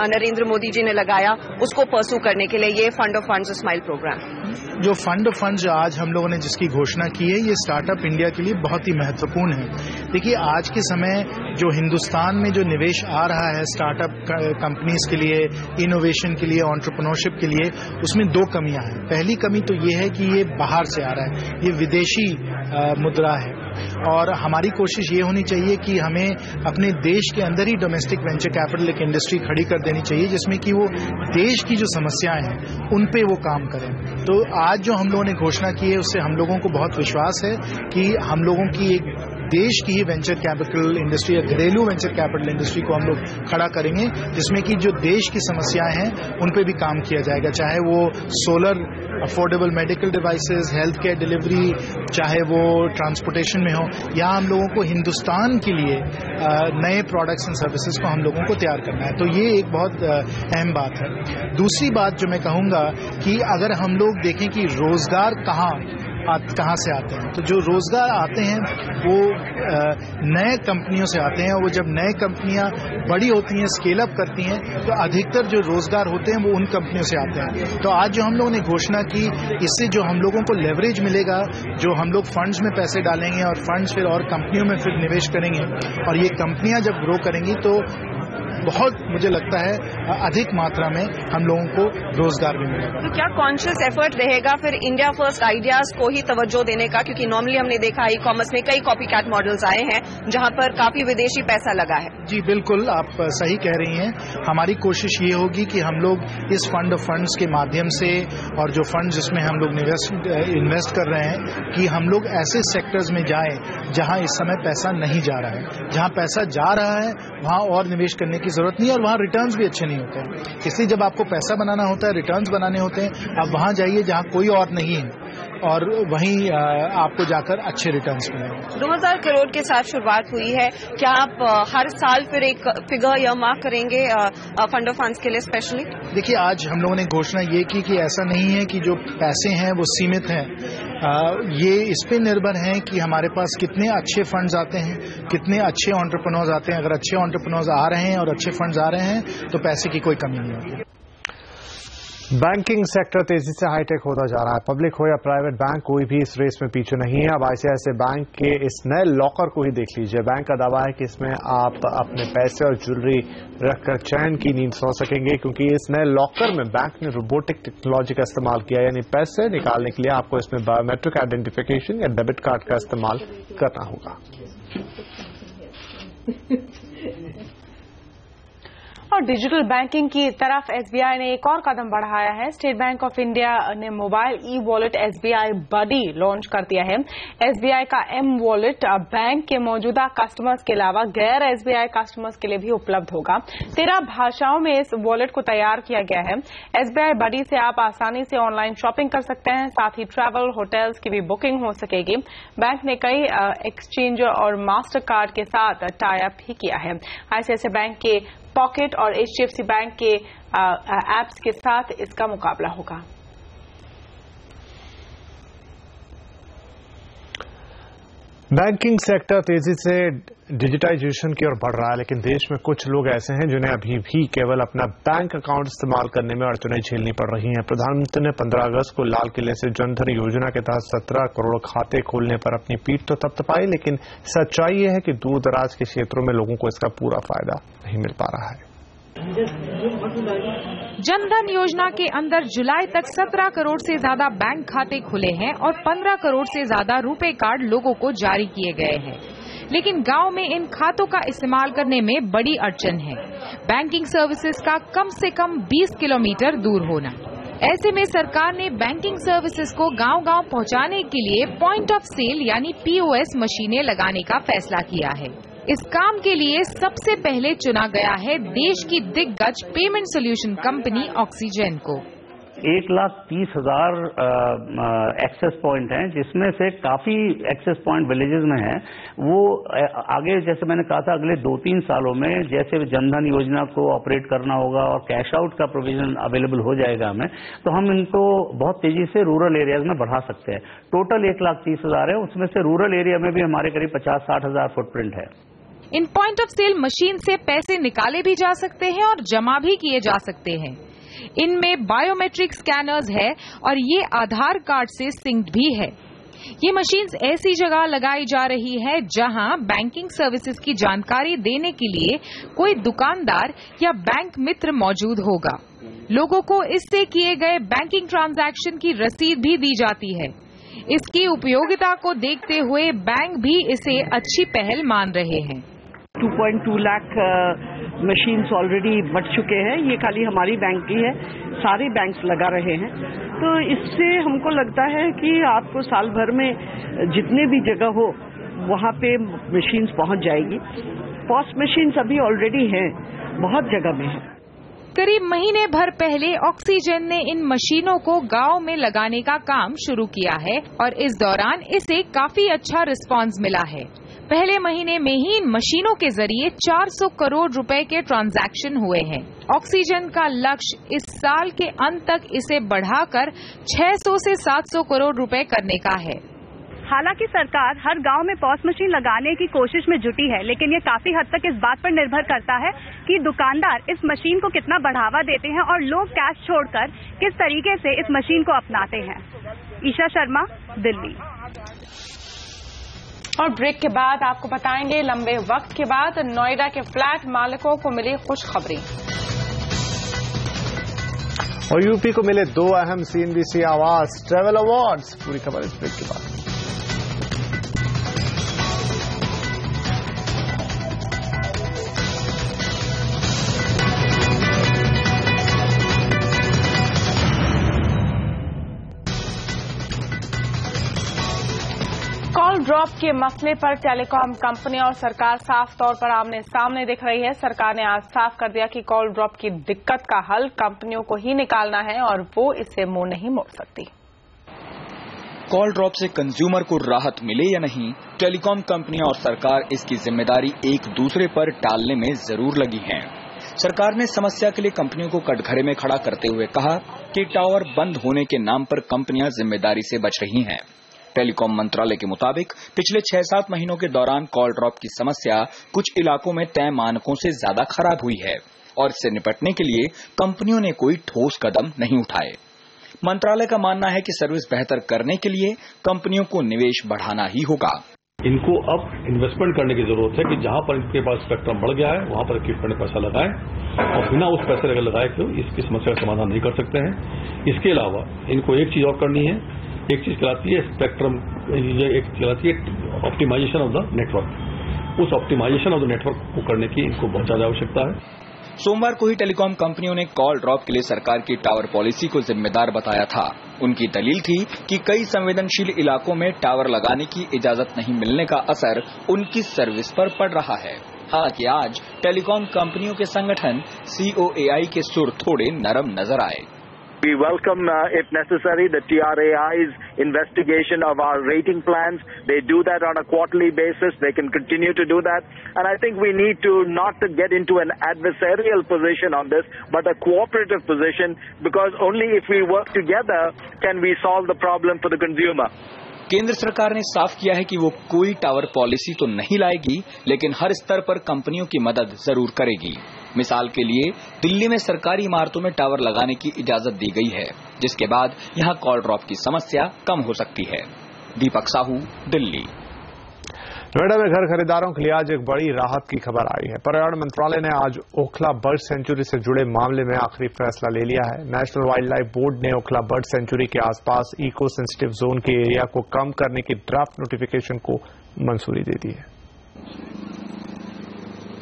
नरेंद्र मोदी जी ने लगाया उसको परसू करने के लिए ये fund of funds smile program. जो फंड ऑफ फंड्स आज हम लोगों ने जिसकी घोषणा की है ये स्टार्टअप इंडिया के लिए बहुत ही महत्वपूर्ण है। देखिए आज के समय जो हिंदुस्तान में जो निवेश आ रहा है स्टार्टअप कंपनीज के लिए, इनोवेशन के लिए, एंटरप्रेन्योरशिप के लिए, उसमें दो कमियां हैं। पहली कमी तो ये है कि ये बाहर से आ रहा है, ये विदेशी मुद्रा है और हमारी कोशिश ये होनी चाहिए कि हमें अपने देश के अंदर ही डोमेस्टिक वेंचर कैपिटल एक इंडस्ट्री खड़ी कर देनी चाहिए जिसमें कि वो देश की जो समस्याएं हैं उन पे वो काम करें। तो आज जो हम लोगों ने घोषणा की है उससे हम लोगों को बहुत विश्वास है कि हम लोगों की एक देश की ही वेंचर कैपिटल इंडस्ट्री या घरेलू वेंचर कैपिटल इंडस्ट्री को हम लोग खड़ा करेंगे जिसमें कि जो देश की समस्याएं हैं उन पे भी काम किया जाएगा, चाहे वो solar affordable medical devices, health care delivery, चाहे वो ट्रांसपोर्टेशन में हो। यहाँ हम लोगों को हिंदुस्तान के लिए नए प्रोडक्ट्स एंड सर्विसेज को हम लोगों को तैयार करना है, तो ये एक बहुत अहम बात है। दूसरी बात जो मैं कहूँगा कि अगर हम लोग देखें कि रोजगार कहाँ से आते हैं, तो जो रोजगार आते हैं वो नए कंपनियों से आते हैं। वो जब नए कंपनियां बड़ी होती हैं, स्केल अप करती हैं, तो अधिकतर जो रोजगार होते हैं वो उन कंपनियों से आते हैं। तो आज जो हम लोगों ने घोषणा की, इससे जो हम लोगों को लेवरेज मिलेगा, जो हम लोग फंड्स में पैसे डालेंगे और फंड्स फिर और कंपनियों में फिर निवेश करेंगे और ये कंपनियां जब ग्रो करेंगी तो बहुत मुझे लगता है अधिक मात्रा में हम लोगों को रोजगार भी मिलेगा। तो क्या कॉन्शियस एफर्ट रहेगा फिर इंडिया फर्स्ट आइडियाज को ही तवज्जो देने का, क्योंकि नॉर्मली हमने देखा ई कॉमर्स में कई कॉपी कैट मॉडल्स आए हैं जहां पर काफी विदेशी पैसा लगा है। जी बिल्कुल, आप सही कह रही हैं। हमारी कोशिश ये होगी कि हम लोग इस फंड ऑफ फंड्स के माध्यम से और जो फंड जिसमें हम लोग इन्वेस्ट कर रहे हैं कि हम लोग ऐसे सेक्टर्स में जाएं जहां इस समय पैसा नहीं जा रहा है। जहां पैसा जा रहा है वहां और निवेश करने की जरूरत नहीं है और वहां रिटर्न्स भी अच्छे नहीं होते हैं। इसलिए जब आपको पैसा बनाना होता है, रिटर्न्स बनाने होते हैं, आप वहां जाइए जहां कोई और नहीं है और वहीं आपको जाकर अच्छे रिटर्न्स मिलेंगे। 2000 करोड़ के साथ शुरुआत हुई है, क्या आप हर साल फिर एक फिगर या मार्क करेंगे फंड ऑफ फंड्स के लिए स्पेशली? देखिए आज हम लोगों ने घोषणा ये की कि ऐसा नहीं है कि जो पैसे हैं वो सीमित हैं, ये इस पे निर्भर है कि हमारे पास कितने अच्छे फंड्स आते हैं, कितने अच्छे एंटरप्रेन्योर्स आते हैं। अगर अच्छे एंटरप्रेन्योर्स आ रहे हैं और अच्छे फंड्स आ रहे हैं तो पैसे की कोई कमी नहीं होती। बैंकिंग सेक्टर तेजी से हाईटेक होता जा रहा है। पब्लिक हो या प्राइवेट बैंक, कोई भी इस रेस में पीछे नहीं है। अब आईसीआईसीआई बैंक के इस नए लॉकर को ही देख लीजिए। बैंक का दावा है कि इसमें आप अपने पैसे और ज्वेलरी रखकर चैन की नींद सो सकेंगे, क्योंकि इस नए लॉकर में बैंक ने रोबोटिक टेक्नोलॉजी का इस्तेमाल किया, यानी पैसे निकालने के लिए आपको इसमें बायोमेट्रिक आइडेंटिफिकेशन या डेबिट कार्ड का इस्तेमाल करना होगा। और डिजिटल बैंकिंग की तरफ एसबीआई ने एक और कदम बढ़ाया है। स्टेट बैंक ऑफ इंडिया ने मोबाइल ई वॉलेट एसबीआई बडी लॉन्च कर दिया है। एसबीआई का एम वॉलेट बैंक के मौजूदा कस्टमर्स के अलावा गैर एसबीआई कस्टमर्स के लिए भी उपलब्ध होगा। 13 भाषाओं में इस वॉलेट को तैयार किया गया है। एसबीआई बडी से आप आसानी से ऑनलाइन शॉपिंग कर सकते हैं, साथ ही ट्रैवल, होटल्स की भी बुकिंग हो सकेगी। बैंक ने कई एक्सचेंज और मास्टर कार्ड के साथ टाई अप भी किया है। आईसीआईसीआई बैंक के पॉकेट और एचडीएफसी बैंक के ऐप्स के साथ इसका मुकाबला होगा। बैंकिंग सेक्टर तेजी से डिजिटाइजेशन की ओर बढ़ रहा है, लेकिन देश में कुछ लोग ऐसे हैं जिन्हें अभी भी केवल अपना बैंक अकाउंट इस्तेमाल करने में अड़चनें झेलनी पड़ रही हैं। प्रधानमंत्री ने 15 अगस्त को लाल किले से जनधन योजना के तहत 17 करोड़ खाते खोलने पर अपनी पीठ तो थपथपाई, लेकिन सच्चाई यह है कि दूर दराज के क्षेत्रों में लोगों को इसका पूरा फायदा नहीं मिल पा रहा है। जनधन योजना के अंदर जुलाई तक 17 करोड़ से ज्यादा बैंक खाते खुले हैं और 15 करोड़ से ज्यादा रुपे कार्ड लोगों को जारी किए गए हैं। लेकिन गांव में इन खातों का इस्तेमाल करने में बड़ी अड़चन है। बैंकिंग सर्विसेज का कम से कम 20 किलोमीटर दूर होना। ऐसे में सरकार ने बैंकिंग सर्विसेज को गांव-गांव पहुंचाने के लिए पॉइंट ऑफ सेल यानी POS मशीनें लगाने का फैसला किया है। इस काम के लिए सबसे पहले चुना गया है देश की दिग्गज पेमेंट सोल्यूशन कंपनी ऑक्सीजन को। 1,30,000 एक्सेस पॉइंट हैं, जिसमें से काफी एक्सेस पॉइंट विलेजेस में हैं। वो आगे जैसे मैंने कहा था अगले 2-3 सालों में जैसे जनधन योजना को ऑपरेट करना होगा और कैश आउट का प्रोविजन अवेलेबल हो जाएगा हमें, तो हम इनको बहुत तेजी से रूरल एरियाज में बढ़ा सकते हैं। टोटल 1,30,000 है, उसमें से रूरल एरिया में भी हमारे करीब 50-60 हजार फुटप्रिंट है। इन पॉइंट ऑफ सेल मशीन से पैसे निकाले भी जा सकते हैं और जमा भी किए जा सकते हैं। इनमें बायोमेट्रिक स्कैनर्स है और ये आधार कार्ड से सिंक्ड भी है। ये मशीन्स ऐसी जगह लगाई जा रही है जहां बैंकिंग सर्विसेज की जानकारी देने के लिए कोई दुकानदार या बैंक मित्र मौजूद होगा। लोगों को इससे किए गए बैंकिंग ट्रांजैक्शन की रसीद भी दी जाती है। इसकी उपयोगिता को देखते हुए बैंक भी इसे अच्छी पहल मान रहे हैं। 2.2 लाख मशीन्स ऑलरेडी बढ़ चुके हैं। ये खाली हमारी बैंक की है, सारे बैंक्स लगा रहे हैं। तो इससे हमको लगता है कि आपको साल भर में जितने भी जगह हो वहाँ पे मशीन्स पहुँच जाएगी। पॉस मशीन्स अभी ऑलरेडी हैं, बहुत जगह में है। करीब महीने भर पहले ऑक्सीजन ने इन मशीनों को गांव में लगाने का काम शुरू किया है और इस दौरान इसे काफी अच्छा रिस्पांस मिला है। पहले महीने में ही इन मशीनों के जरिए 400 करोड़ रुपए के ट्रांजैक्शन हुए हैं। ऑक्सीजन का लक्ष्य इस साल के अंत तक इसे बढ़ाकर 600 से 700 करोड़ रुपए करने का है। हालांकि सरकार हर गांव में पॉस मशीन लगाने की कोशिश में जुटी है, लेकिन ये काफी हद तक इस बात पर निर्भर करता है कि दुकानदार इस मशीन को कितना बढ़ावा देते हैं और लोग कैश छोड़कर किस तरीके से इस मशीन को अपनाते हैं। ईशा शर्मा, दिल्ली। और ब्रेक के बाद आपको बताएंगे लंबे वक्त के बाद नोएडा के फ्लैट मालिकों को मिली खुशखबरी और यूपी को मिले 2 अहम CNBC आवास ट्रैवल अवार्ड्स। पूरी खबर इस ब्रेक के बाद। कॉल ड्रॉप के मसले पर टेलीकॉम कंपनियां और सरकार साफ तौर पर आमने सामने दिख रही है। सरकार ने आज साफ कर दिया कि कॉल ड्रॉप की दिक्कत का हल कंपनियों को ही निकालना है और वो इससे मुंह नहीं मोड़ सकती। कॉल ड्रॉप से कंज्यूमर को राहत मिले या नहीं, टेलीकॉम कंपनियां और सरकार इसकी जिम्मेदारी एक दूसरे पर टालने में जरूर लगी हैं। सरकार ने समस्या के लिए कंपनियों को कटघरे में खड़ा करते हुए कहा कि टावर बंद होने के नाम पर कंपनियां जिम्मेदारी से बच रही हैं। टेलीकॉम मंत्रालय के मुताबिक पिछले 6-7 महीनों के दौरान कॉल ड्रॉप की समस्या कुछ इलाकों में तय मानकों से ज्यादा खराब हुई है और इससे निपटने के लिए कंपनियों ने कोई ठोस कदम नहीं उठाए। मंत्रालय का मानना है कि सर्विस बेहतर करने के लिए कंपनियों को निवेश बढ़ाना ही होगा। इनको अब इन्वेस्टमेंट करने की जरूरत है कि जहां पर इनके पास स्पेक्ट्रम बढ़ गया है वहां पर इक्विपमेंट में पैसा लगाएं और बिना उस पैसे लगाए के इसकी समस्या का समाधान नहीं कर सकते हैं। इसके अलावा इनको एक चीज और करनी है। एक चीज कहलाती है स्पेक्ट्रम, एक कहलाती है ऑप्टिमाइजेशन ऑफ द नेटवर्क। उस ऑप्टिमाइजेशन ऑफ द नेटवर्क को करने की इनको बहुत ज्यादा आवश्यकता है। सोमवार को ही टेलीकॉम कंपनियों ने कॉल ड्रॉप के लिए सरकार की टावर पॉलिसी को जिम्मेदार बताया था। उनकी दलील थी कि कई संवेदनशील इलाकों में टावर लगाने की इजाजत नहीं मिलने का असर उनकी सर्विस पर पड़ रहा है। हालांकि आज टेलीकॉम कंपनियों के संगठन COAI के सुर थोड़े नरम नजर आए। We welcome, if necessary, the TRAI's investigation of our rating plans. They do that on a quarterly basis. They can continue to do that. And I think we need to not to get into an adversarial position on this, but a cooperative position, because only if we work together can we solve the problem for the consumer. केंद्र सरकार ने साफ किया है कि वो कोई टावर पॉलिसी तो नहीं लाएगी, लेकिन हर स्तर पर कंपनियों की मदद जरूर करेगी। मिसाल के लिए दिल्ली में सरकारी इमारतों में टावर लगाने की इजाजत दी गई है, जिसके बाद यहां कॉल ड्रॉप की समस्या कम हो सकती है। दीपक साहू, दिल्ली। नोएडा में घर खरीदारों के लिए आज एक बड़ी राहत की खबर आई है। पर्यावरण मंत्रालय ने आज ओखला बर्ड सेंचुरी से जुड़े मामले में आखिरी फैसला ले लिया है। नेशनल वाइल्ड लाइफ बोर्ड ने ओखला बर्ड सेंचुरी के आसपास इको सेंसिटिव जोन के एरिया को कम करने की ड्राफ्ट नोटिफिकेशन को मंजूरी दे दी है।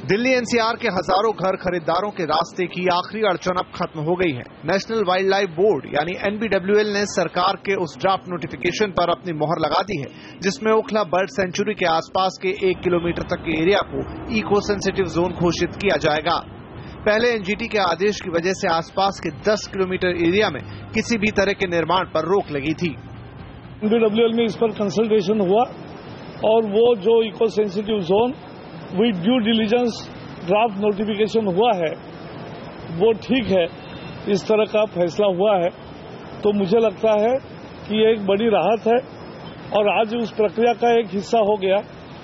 दिल्ली एनसीआर के हजारों घर खरीदारों के रास्ते की आखिरी अड़चन अब खत्म हो गई है। नेशनल वाइल्ड लाइफ बोर्ड यानी NBWL ने सरकार के उस ड्राफ्ट नोटिफिकेशन पर अपनी मोहर लगा दी है जिसमें ओखला बर्ड सेंचुरी के आसपास के 1 किलोमीटर तक के एरिया को इको सेंसिटिव जोन घोषित किया जाएगा। पहले एनजीटी के आदेश की वजह से आसपास के 10 किलोमीटर एरिया में किसी भी तरह के निर्माण पर रोक लगी थी। NBWL में इस पर कंसल्टेशन हुआ और वो जो eco sensitive zone with due diligence draft notification हुआ है वो ठीक है, इस तरह का फैसला हुआ है तो मुझे लगता है कि ये एक बड़ी राहत है और आज उस प्रक्रिया का एक हिस्सा हो गया।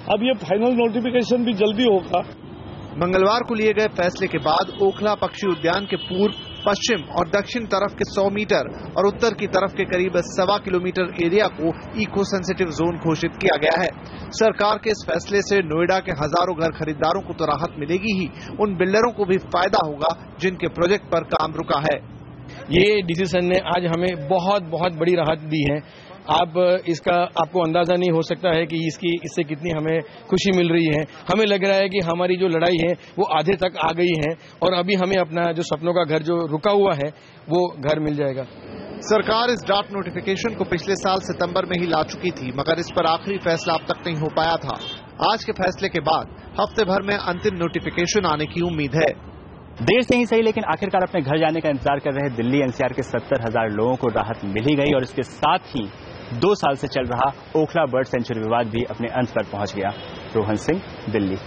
अब ये फाइनल नोटिफिकेशन भी जल्दी होगा। मंगलवार को लिए गए फैसले के बाद ओखला पक्षी उद्यान के पूर्व, पश्चिम और दक्षिण तरफ के 100 मीटर और उत्तर की तरफ के करीब 1.25 किलोमीटर एरिया को इको सेंसिटिव जोन घोषित किया गया है। सरकार के इस फैसले से नोएडा के हजारों घर खरीदारों को तो राहत मिलेगी ही, उन बिल्डरों को भी फायदा होगा जिनके प्रोजेक्ट पर काम रुका है। ये डिसीजन ने आज हमें बहुत बड़ी राहत दी है। आपको अंदाजा नहीं हो सकता है कि इससे कितनी हमें खुशी मिल रही है। हमें लग रहा है कि हमारी जो लड़ाई है वो आधे तक आ गई है और अभी हमें अपना जो सपनों का घर जो रुका हुआ है वो घर मिल जाएगा। सरकार इस ड्राफ्ट नोटिफिकेशन को पिछले साल सितंबर में ही ला चुकी थी, मगर इस पर आखिरी फैसला अब तक नहीं हो पाया था। आज के फैसले के बाद हफ्ते भर में अंतिम नोटिफिकेशन आने की उम्मीद है। देर से ही सही, लेकिन आखिरकार अपने घर जाने का इंतजार कर रहे दिल्ली एनसीआर के 70,000 लोगों को राहत मिल ही गई और इसके साथ ही 2 साल से चल रहा ओखला बर्ड सेंचुरी विवाद भी अपने अंत पर पहुंच गया। रोहन सिंह, दिल्ली।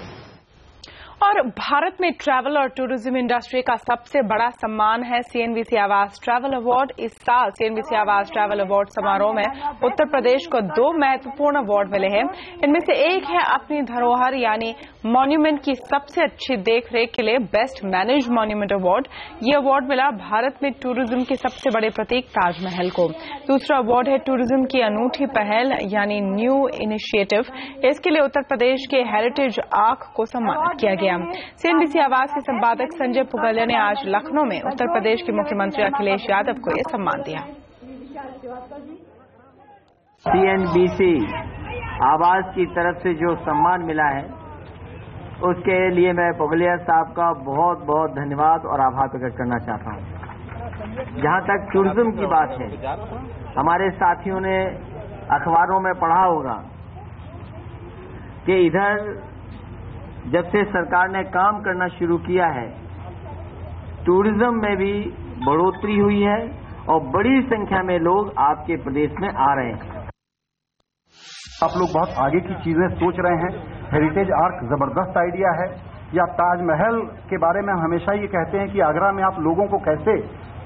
और भारत में ट्रैवल और टूरिज्म इंडस्ट्री का सबसे बड़ा सम्मान है सीएनबीसी आवास ट्रैवल अवार्ड। इस साल सीएनबीसी आवास ट्रैवल अवार्ड समारोह में उत्तर प्रदेश को 2 महत्वपूर्ण अवार्ड मिले हैं। इनमें से एक है अपनी धरोहर यानी मॉन्यूमेंट की सबसे अच्छी देखरेख के लिए बेस्ट मैनेज मॉन्यूमेंट अवार्ड। ये अवार्ड मिला भारत में टूरिज्म के सबसे बड़े प्रतीक ताजमहल को। दूसरा अवार्ड है टूरिज्म की अनूठी पहल यानी न्यू इनिशिएटिव। इसके लिए उत्तर प्रदेश के हेरिटेज आर्क को सम्मानित किया गया। सीएनबीसी आवास के संपादक संजय पुगलिया ने आज लखनऊ में उत्तर प्रदेश के मुख्यमंत्री अखिलेश यादव को यह सम्मान दिया। सीएनबीसी आवास की तरफ से जो सम्मान मिला है उसके लिए मैं पुगलिया साहब का बहुत बहुत धन्यवाद और आभार प्रकट करना चाहता हूं। जहां तक टूरिज्म की बात है, हमारे साथियों ने अखबारों में पढ़ा होगा कि इधर जब से सरकार ने काम करना शुरू किया है टूरिज्म में भी बढ़ोतरी हुई है और बड़ी संख्या में लोग आपके प्रदेश में आ रहे हैं। आप लोग बहुत आगे की चीजें सोच रहे हैं। हेरिटेज आर्क जबरदस्त आइडिया है। या ताजमहल के बारे में हम हमेशा ये कहते हैं कि आगरा में आप लोगों को कैसे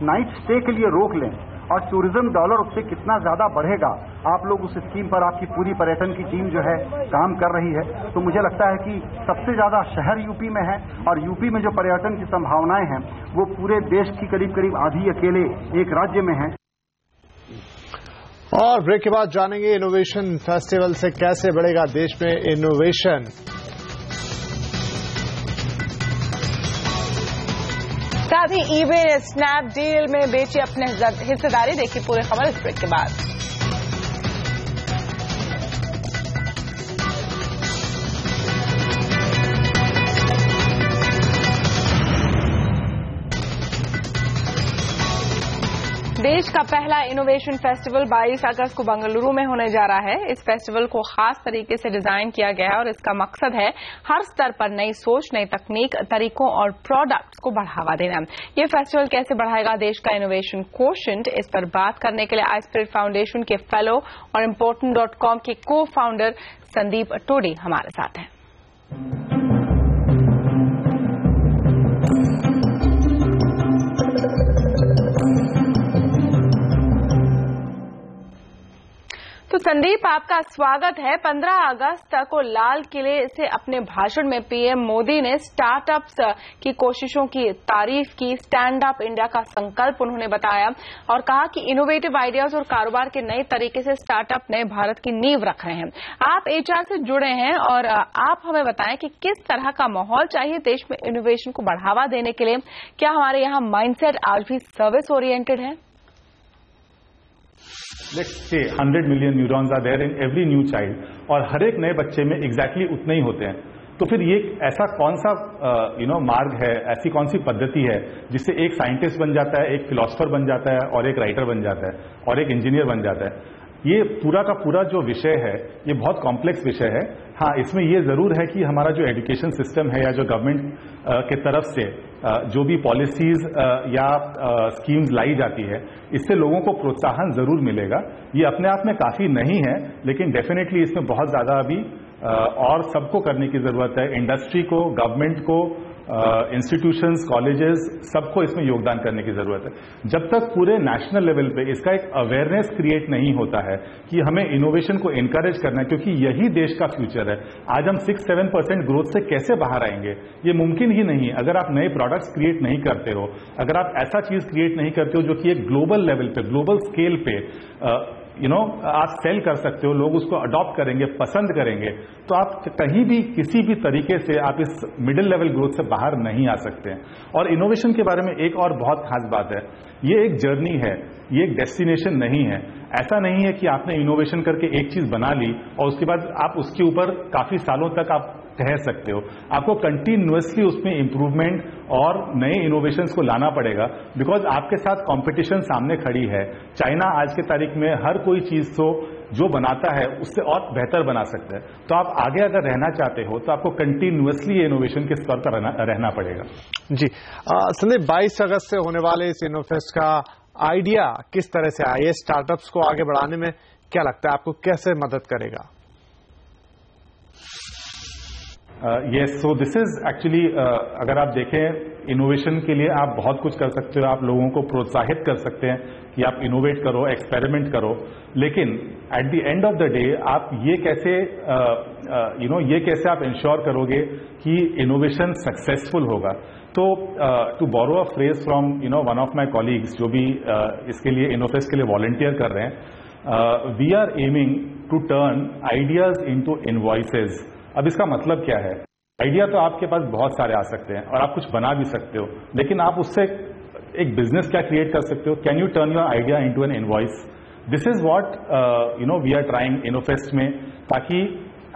नाइट स्टे के लिए रोक लें और टूरिज्म डॉलर उससे कितना ज्यादा बढ़ेगा। आप लोग उस स्कीम पर आपकी पूरी पर्यटन की टीम जो है काम कर रही है। तो मुझे लगता है कि सबसे ज्यादा शहर यूपी में है और यूपी में जो पर्यटन की संभावनाएं हैं वो पूरे देश की करीब आधी अकेले एक राज्य में है। और ब्रेक के बाद जानेंगे इनोवेशन फेस्टिवल से कैसे बढ़ेगा देश में इनोवेशन। साथ ही ईबे ने स्नैपडील में बेची अपने हिस्सेदारी। देखिए पूरी खबर इस ब्रेक के बाद। देश का पहला इनोवेशन फेस्टिवल 22 अगस्त को बेंगलुरु में होने जा रहा है। इस फेस्टिवल को खास तरीके से डिजाइन किया गया है और इसका मकसद है हर स्तर पर नई सोच, नई तकनीक, तरीकों और प्रोडक्ट्स को बढ़ावा देना। ये फेस्टिवल कैसे बढ़ाएगा देश का इनोवेशन कोशेंट, इस पर बात करने के लिए आईस्पिरिट फाउंडेशन के फेलो और important.com के को फाउंडर संदीप टोडी हमारे साथ हैं। तो संदीप, आपका स्वागत है। 15 अगस्त को लाल किले से अपने भाषण में पीएम मोदी ने स्टार्टअप्स की कोशिशों की तारीफ की। स्टैंड अप इंडिया का संकल्प उन्होंने बताया और कहा कि इनोवेटिव आइडियाज और कारोबार के नए तरीके से स्टार्टअप नए भारत की नींव रख रहे हैं। आप एचआर से जुड़े हैं और आप हमें बताएं कि किस तरह का माहौल चाहिए देश में इनोवेशन को बढ़ावा देने के लिए। क्या हमारे यहाँ माइंडसेट आज भी सर्विस ओरिएंटेड है? Let's say 100 million neurons are there in every new child, और हर एक नए बच्चे में एग्जैक्टली उतने ही होते हैं। तो फिर ये ऐसा कौन सा मार्ग है, ऐसी कौन सी पद्धति है जिससे एक साइंटिस्ट बन जाता है, एक फिलोसफर बन जाता है, और एक राइटर बन जाता है, और एक इंजीनियर बन जाता है। ये पूरा का पूरा जो विषय है ये बहुत कॉम्प्लेक्स विषय है। हाँ, इसमें ये जरूर है कि हमारा जो एजुकेशन सिस्टम है या जो गवर्नमेंट की तरफ से जो भी पॉलिसीज या स्कीम्स लाई जाती है, इससे लोगों को प्रोत्साहन जरूर मिलेगा। ये अपने आप में काफी नहीं है, लेकिन डेफिनेटली इसमें बहुत ज्यादा अभी और सबको करने की जरूरत है। इंडस्ट्री को, गवर्नमेंट को, इंस्टीट्यूशंस, कॉलेजेस, सबको इसमें योगदान करने की जरूरत है। जब तक पूरे नेशनल लेवल पे इसका एक अवेयरनेस क्रिएट नहीं होता है कि हमें इनोवेशन को एनकरेज करना है, क्योंकि यही देश का फ्यूचर है। आज हम 6-7% ग्रोथ से कैसे बाहर आएंगे, ये मुमकिन ही नहीं है अगर आप नए प्रोडक्ट्स क्रिएट नहीं करते हो, अगर आप ऐसा चीज क्रिएट नहीं करते हो जो कि एक ग्लोबल लेवल पे, ग्लोबल स्केल पे आप सेल कर सकते हो, लोग उसको अडॉप्ट करेंगे, पसंद करेंगे, तो आप कहीं भी किसी भी तरीके से आप इस मिडिल लेवल ग्रोथ से बाहर नहीं आ सकते हैं। और इनोवेशन के बारे में एक और बहुत खास बात है, ये एक जर्नी है, ये एक डेस्टिनेशन नहीं है। ऐसा नहीं है कि आपने इनोवेशन करके एक चीज बना ली और उसके बाद आप उसके ऊपर काफी सालों तक आप कह सकते हो। आपको कंटिन्यूअसली उसमें इंप्रूवमेंट और नए इनोवेशंस को लाना पड़ेगा, बिकॉज आपके साथ कंपटीशन सामने खड़ी है। चाइना आज के तारीख में हर कोई चीज तो जो बनाता है उससे और बेहतर बना सकता है। तो आप आगे अगर रहना चाहते हो तो आपको कंटिन्यूअसली इनोवेशन के स्तर पर रहना पड़ेगा। जी संदीप, 22 अगस्त से होने वाले इस इनोफेस्ट का आइडिया किस तरह से आया, ये स्टार्टअप्स को आगे बढ़ाने में क्या लगता है आपको कैसे मदद करेगा? Yes, so this is actually, अगर आप देखें इनोवेशन के लिए आप बहुत कुछ कर सकते हो। आप लोगों को प्रोत्साहित कर सकते हैं कि आप इनोवेट करो, एक्सपेरिमेंट करो, लेकिन at the end of the day आप ये कैसे ये कैसे आप इंश्योर करोगे कि इनोवेशन सक्सेसफुल होगा। तो to borrow a phrase from one of my colleagues जो भी इसके लिए इनोफेस्ट के लिए वॉलंटियर कर रहे हैं, we are aiming to turn ideas into invoices. अब इसका मतलब क्या है? आइडिया तो आपके पास बहुत सारे आ सकते हैं और आप कुछ बना भी सकते हो, लेकिन आप उससे एक बिजनेस क्या क्रिएट कर सकते हो? Can you turn your idea into an invoice? This is what we are trying Innofest में, ताकि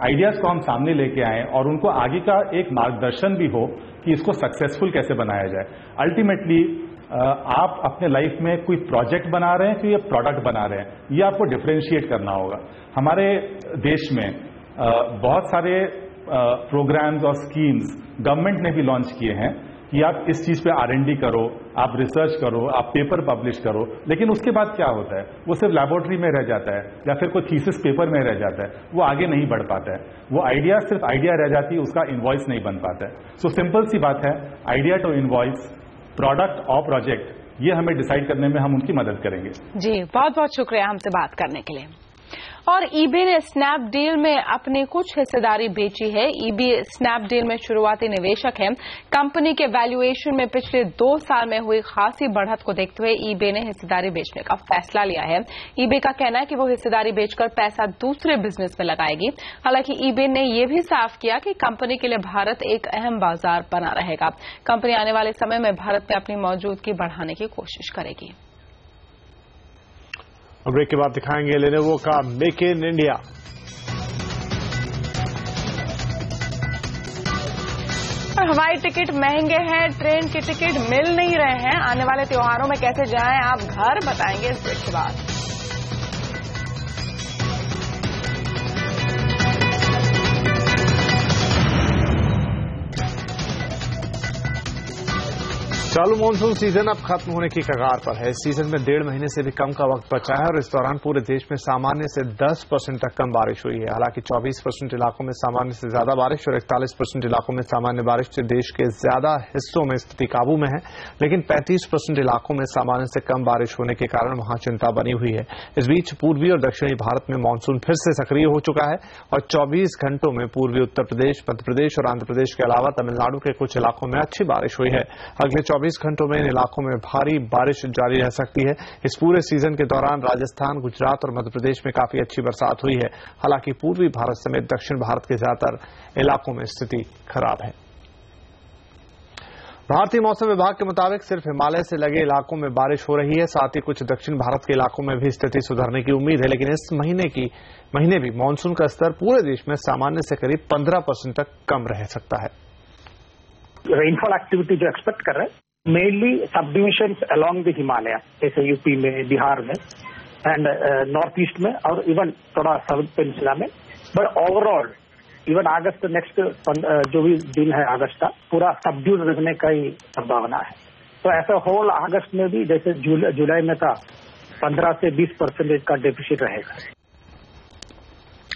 आइडियाज को हम सामने लेके आएं और उनको आगे का एक मार्गदर्शन भी हो कि इसको सक्सेसफुल कैसे बनाया जाए। अल्टीमेटली आप अपने लाइफ में कोई प्रोजेक्ट बना रहे हैं कि ये प्रोडक्ट बना रहे हैं, ये आपको डिफरेंशिएट करना होगा। हमारे देश में बहुत सारे प्रोग्राम्स और स्कीम्स गवर्नमेंट ने भी लॉन्च किए हैं कि आप इस चीज पे R&D करो, आप रिसर्च करो, आप पेपर पब्लिश करो, लेकिन उसके बाद क्या होता है? वो सिर्फ लैबोरेटरी में रह जाता है या फिर कोई थीसिस पेपर में रह जाता है, वो आगे नहीं बढ़ पाता है। वो आइडिया सिर्फ आइडिया रह जाती है, उसका इनवॉइस नहीं बन पाता है। सो सिंपल सी बात है, आइडिया टू इनवॉइस, प्रोडक्ट और प्रोजेक्ट, ये हमें डिसाइड करने में हम उनकी मदद करेंगे। जी, बहुत बहुत शुक्रिया हमसे बात करने के लिए। और ईबे ने स्नैपडील में अपनी कुछ हिस्सेदारी बेची है। ईबे स्नैपडील में शुरुआती निवेशक है। कंपनी के वैल्यूएशन में पिछले 2 साल में हुई खासी बढ़त को देखते हुए ईबे ने हिस्सेदारी बेचने का फैसला लिया है। ईबे का कहना है कि वो हिस्सेदारी बेचकर पैसा दूसरे बिजनेस में लगाएगी। हालांकि ईबे ने यह भी साफ किया कि कंपनी के लिए भारत एक अहम बाजार बना रहेगा। कंपनी आने वाले समय में भारत में अपनी मौजूदगी बढ़ाने की कोशिश करेगी। ब्रेक के बाद दिखाएंगे लेनोवो का मेक इन इंडिया। हवाई टिकट महंगे हैं, ट्रेन के टिकट मिल नहीं रहे हैं। आने वाले त्योहारों में कैसे जाएं आप घर, बताएंगे इस ब्रेक के बाद। चालू मानसून सीजन अब खत्म होने की कगार पर है। इस सीजन में 1.5 महीने से भी कम का वक्त बचा है और इस दौरान पूरे देश में सामान्य से 10% तक कम बारिश हुई है। हालांकि 24% इलाकों में सामान्य से ज्यादा बारिश और 41% इलाकों में सामान्य बारिश से देश के ज्यादा हिस्सों में स्थिति काबू में है, लेकिन 35% इलाकों में सामान्य से कम बारिश होने के कारण वहां चिंता बनी हुई है। इस बीच पूर्वी और दक्षिणी भारत में मानसून फिर से सक्रिय हो चुका है और 24 घंटों में पूर्वी उत्तर प्रदेश, मध्य प्रदेश और आंध्र प्रदेश के अलावा तमिलनाडु के कुछ इलाकों में अच्छी बारिश हुई है। अगले 24 घंटों में इन इलाकों में भारी बारिश जारी रह सकती है। इस पूरे सीजन के दौरान राजस्थान, गुजरात और मध्य प्रदेश में काफी अच्छी बरसात हुई है। हालांकि पूर्वी भारत समेत दक्षिण भारत के ज्यादातर इलाकों में स्थिति खराब है। भारतीय मौसम विभाग के मुताबिक सिर्फ हिमालय से लगे इलाकों में बारिश हो रही है, साथ ही कुछ दक्षिण भारत के इलाकों में भी स्थिति सुधरने की उम्मीद है, लेकिन इस महीने भी मानसून का स्तर पूरे देश में सामान्य से करीब 15% तक कम रह सकता है। रेनफॉल एक्टिविटी जो एक्सपेक्ट कर रहे हैं मेनली सब डिविजन्स अलोंग द हिमालय, जैसे यूपी में, बिहार में एंड नॉर्थ ईस्ट में और इवन थोड़ा साउथ पेनिनसुला में, but overall even August next जो भी दिन है अगस्त का पूरा सबड्यूड रहने का ही संभावना है। तो ऐसा होल अगस्त में भी जैसे जुलाई में था 15 से 20% का डेफिसिट रहेगा।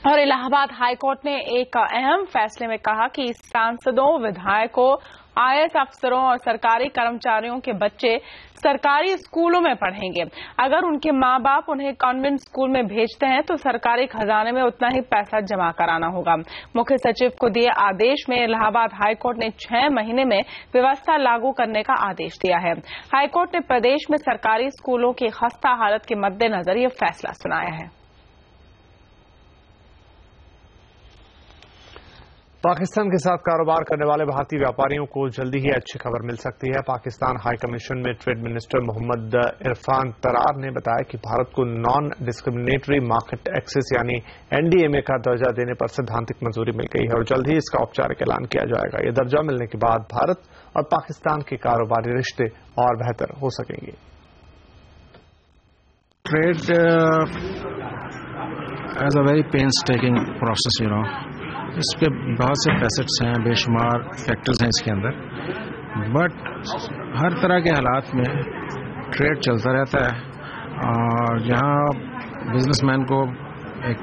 और इलाहाबाद हाईकोर्ट ने एक अहम फैसले में कहा कि सांसदों, विधायकों, आईएएस अफसरों और सरकारी कर्मचारियों के बच्चे सरकारी स्कूलों में पढ़ेंगे। अगर उनके माँ बाप उन्हें कॉन्वेंट स्कूल में भेजते हैं तो सरकारी खजाने में उतना ही पैसा जमा कराना होगा। मुख्य सचिव को दिए आदेश में इलाहाबाद हाईकोर्ट ने 6 महीने में व्यवस्था लागू करने का आदेश दिया है। हाईकोर्ट ने प्रदेश में सरकारी स्कूलों की खस्ता हालत के मद्देनजर ये फैसला सुनाया है। पाकिस्तान के साथ कारोबार करने वाले भारतीय व्यापारियों को जल्दी ही अच्छी खबर मिल सकती है। पाकिस्तान हाई कमीशन में ट्रेड मिनिस्टर मोहम्मद इरफान तरार ने बताया कि भारत को नॉन डिस्क्रिमिनेटरी मार्केट एक्सेस यानी एनडीएमए का दर्जा देने पर सैद्धांतिक मंजूरी मिल गई है और जल्द ही इसका औपचारिक ऐलान किया जाएगा। यह दर्जा मिलने के बाद भारत और पाकिस्तान के कारोबारी रिश्ते और बेहतर हो सकेंगे। Trade is a very painstaking process, इस पे बहुत से फैसेट्स हैं, बेशुमार फैक्टर्स हैं इसके अंदर, बट हर तरह के हालात में ट्रेड चलता रहता है और जहाँ बिजनेसमैन को एक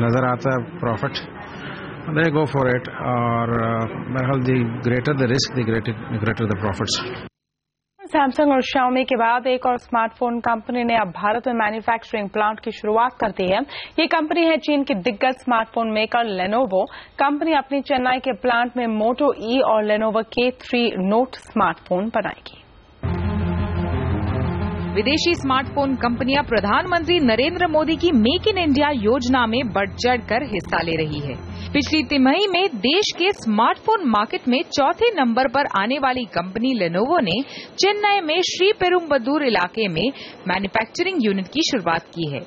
नज़र आता है profit, they go for it, और बहरहाल the greater the risk the greater the profits. Samsung और शाओमी के बाद एक और स्मार्टफोन कंपनी ने अब भारत में मैन्युफैक्चरिंग प्लांट की शुरुआत कर दी है। ये कंपनी है चीन की दिग्गज स्मार्टफोन मेकर लेनोवो। कंपनी अपनी चेन्नई के प्लांट में मोटो ई और लेनोवो K3 नोट स्मार्टफोन बनाएगी। विदेशी स्मार्टफोन कंपनियां प्रधानमंत्री नरेंद्र मोदी की मेक इन इंडिया योजना में बढ़ चढ़कर हिस्सा ले रही है। पिछली तिमाही में देश के स्मार्टफोन मार्केट में चौथे नंबर पर आने वाली कंपनी लेनोवो ने चेन्नई में श्रीपेरुम्बदूर इलाके में मैन्युफैक्चरिंग यूनिट की शुरुआत की है।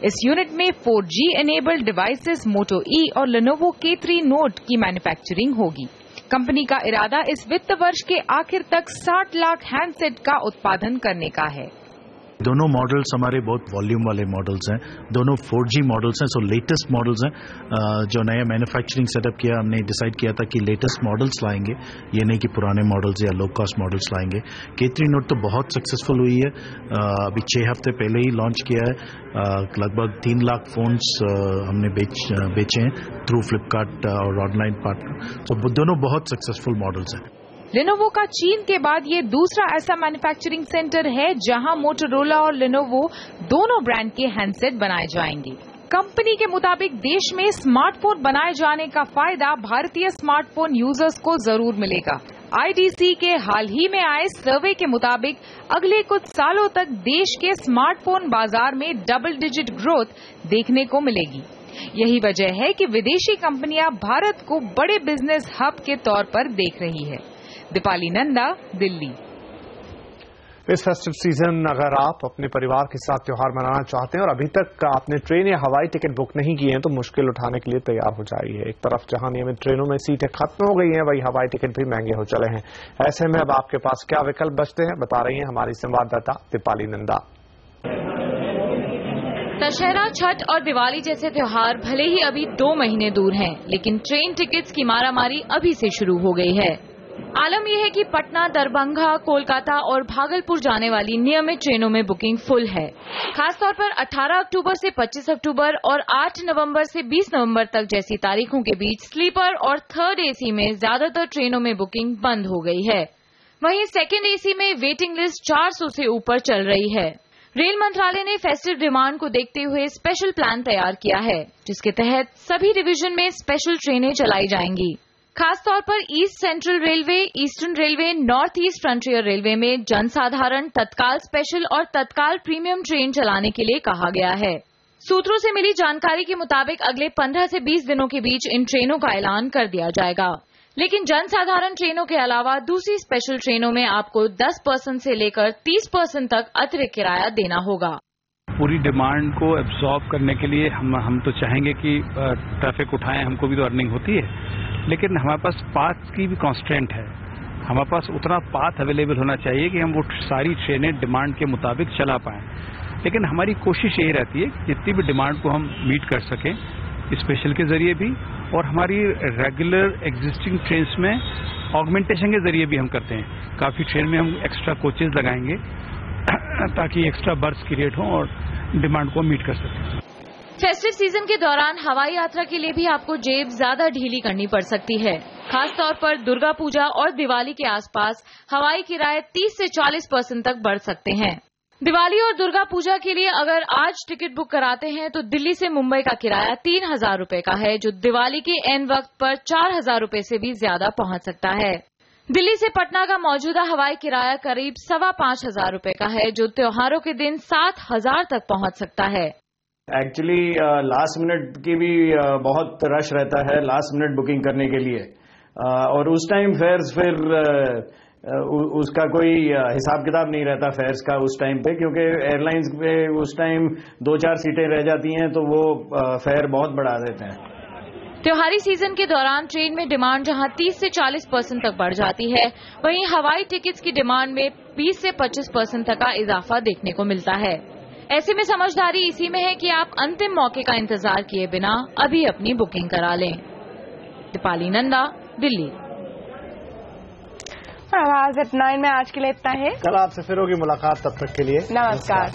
इस यूनिट में 4G एनेबल्ड डिवाइसेस मोटो ई और लेनोवो K3 नोट की मैन्युफैक्चरिंग होगी। कंपनी का इरादा इस वित्त वर्ष के आखिर तक 60 लाख हैंडसेट का उत्पादन करने का है। दोनों मॉडल्स हमारे बहुत वॉल्यूम वाले मॉडल्स हैं, दोनों 4G मॉडल्स हैं, सो लेटेस्ट मॉडल्स हैं। जो नया मैन्युफैक्चरिंग सेटअप किया, हमने डिसाइड किया था कि लेटेस्ट मॉडल्स लाएंगे, ये नहीं कि पुराने मॉडल्स या लो कॉस्ट मॉडल्स लाएंगे। K3 नोट तो बहुत सक्सेसफुल हुई है, अभी 6 हफ्ते पहले ही लॉन्च किया है। लगभग 3 लाख फोन्स हमने बेचे हैं थ्रू फ्लिपकार्ट और ऑनलाइन पार्टनर, तो दोनों बहुत सक्सेसफुल मॉडल्स हैं। लेनोवो का चीन के बाद ये दूसरा ऐसा मैन्युफैक्चरिंग सेंटर है जहां मोटोरोला और लेनोवो दोनों ब्रांड के हैंडसेट बनाए जाएंगे। कंपनी के मुताबिक देश में स्मार्टफोन बनाए जाने का फायदा भारतीय स्मार्टफोन यूजर्स को जरूर मिलेगा। IDC के हाल ही में आए सर्वे के मुताबिक अगले कुछ सालों तक देश के स्मार्टफोन बाजार में डबल डिजिट ग्रोथ देखने को मिलेगी। यही वजह है कि विदेशी कंपनियां भारत को बड़े बिजनेस हब के तौर पर देख रही है। दीपाली नंदा, दिल्ली। इस फेस्टिव सीजन अगर आप अपने परिवार के साथ त्योहार मनाना चाहते हैं और अभी तक आपने ट्रेन या हवाई टिकट बुक नहीं किए हैं तो मुश्किल उठाने के लिए तैयार हो जाइए। एक तरफ जहां नियमित ट्रेनों में सीटें खत्म हो गई हैं, वही हवाई टिकट भी महंगे हो चले हैं। ऐसे में अब आपके पास क्या विकल्प बचते हैं, बता रही हैं हमारी संवाददाता दीपाली नंदा। दशहरा, छठ और दिवाली जैसे त्योहार भले ही अभी 2 महीने दूर हैं, लेकिन ट्रेन टिकट्स की मारामारी अभी से शुरू हो गई है। आलम यह है कि पटना, दरभंगा, कोलकाता और भागलपुर जाने वाली नियमित ट्रेनों में बुकिंग फुल है। खासतौर पर 18 अक्टूबर से 25 अक्टूबर और 8 नवंबर से 20 नवंबर तक जैसी तारीखों के बीच स्लीपर और थर्ड एसी में ज्यादातर ट्रेनों में बुकिंग बंद हो गई है। वहीं सेकेंड एसी में वेटिंग लिस्ट 400 से ऊपर चल रही है। रेल मंत्रालय ने फेस्टिव डिमांड को देखते हुए स्पेशल प्लान तैयार किया है, जिसके तहत सभी डिवीजन में स्पेशल ट्रेनें चलाई जाएंगी। खासतौर पर east central railway, eastern railway, north east frontier railway में जनसाधारण, तत्काल स्पेशल और तत्काल प्रीमियम ट्रेन चलाने के लिए कहा गया है। सूत्रों से मिली जानकारी के मुताबिक अगले 15 से 20 दिनों के बीच इन ट्रेनों का ऐलान कर दिया जाएगा। लेकिन जनसाधारण ट्रेनों के अलावा दूसरी स्पेशल ट्रेनों में आपको 10% से लेकर 30% तक अतिरिक्त किराया देना होगा। पूरी डिमांड को एब्जॉर्ब करने के लिए हम तो चाहेंगे कि ट्रैफिक उठाएं, हमको भी तो अर्निंग होती है, लेकिन हमारे पास पाथ की भी कॉन्स्ट्रेंट है। हमारे पास उतना पाथ अवेलेबल होना चाहिए कि हम वो सारी ट्रेनें डिमांड के मुताबिक चला पाएं। लेकिन हमारी कोशिश यही रहती है कि जितनी भी डिमांड को हम मीट कर सकें स्पेशल के जरिए भी, और हमारी रेगुलर एग्जिस्टिंग ट्रेन में ऑगमेंटेशन के जरिए भी हम करते हैं। काफ़ी ट्रेन में हम एक्स्ट्रा कोचेज लगाएंगे ताकि एक्स्ट्रा बर्थ क्रिएट हो और डिमांड को मीट कर सकें। फेस्टिव सीजन के दौरान हवाई यात्रा के लिए भी आपको जेब ज्यादा ढीली करनी पड़ सकती है। खासतौर पर दुर्गा पूजा और दिवाली के आसपास हवाई किराए 30 से 40% तक बढ़ सकते हैं। दिवाली और दुर्गा पूजा के लिए अगर आज टिकट बुक कराते हैं तो दिल्ली से मुंबई का किराया 3,000 रुपए का है, जो दिवाली के एन वक्त पर 4,000 रुपए से भी ज्यादा पहुंच सकता है। दिल्ली से पटना का मौजूदा हवाई किराया करीब 5,500 रुपए का है, जो त्योहारों के दिन 7,000 तक पहुंच सकता है। एक्चुअली लास्ट मिनट की भी बहुत रश रहता है लास्ट मिनट बुकिंग करने के लिए, और उस टाइम फेयर्स फिर उसका कोई हिसाब किताब नहीं रहता फेयर्स का उस टाइम पे, क्योंकि एयरलाइंस पे उस टाइम 2-4 सीटें रह जाती हैं तो वो फेयर बहुत बढ़ा देते हैं। त्योहारी सीजन के दौरान ट्रेन में डिमांड जहां 30 से 40% तक बढ़ जाती है, वहीं हवाई टिकट्स की डिमांड में 20 से 25% तक का इजाफा देखने को मिलता है। ऐसे में समझदारी इसी में है कि आप अंतिम मौके का इंतजार किए बिना अभी अपनी बुकिंग करा लें। दीपाली नंदा, दिल्ली। आवाज एट 9 में आज के लिए इतना है। कल आपसे फिर होगी मुलाकात, तब तक के लिए नमस्कार।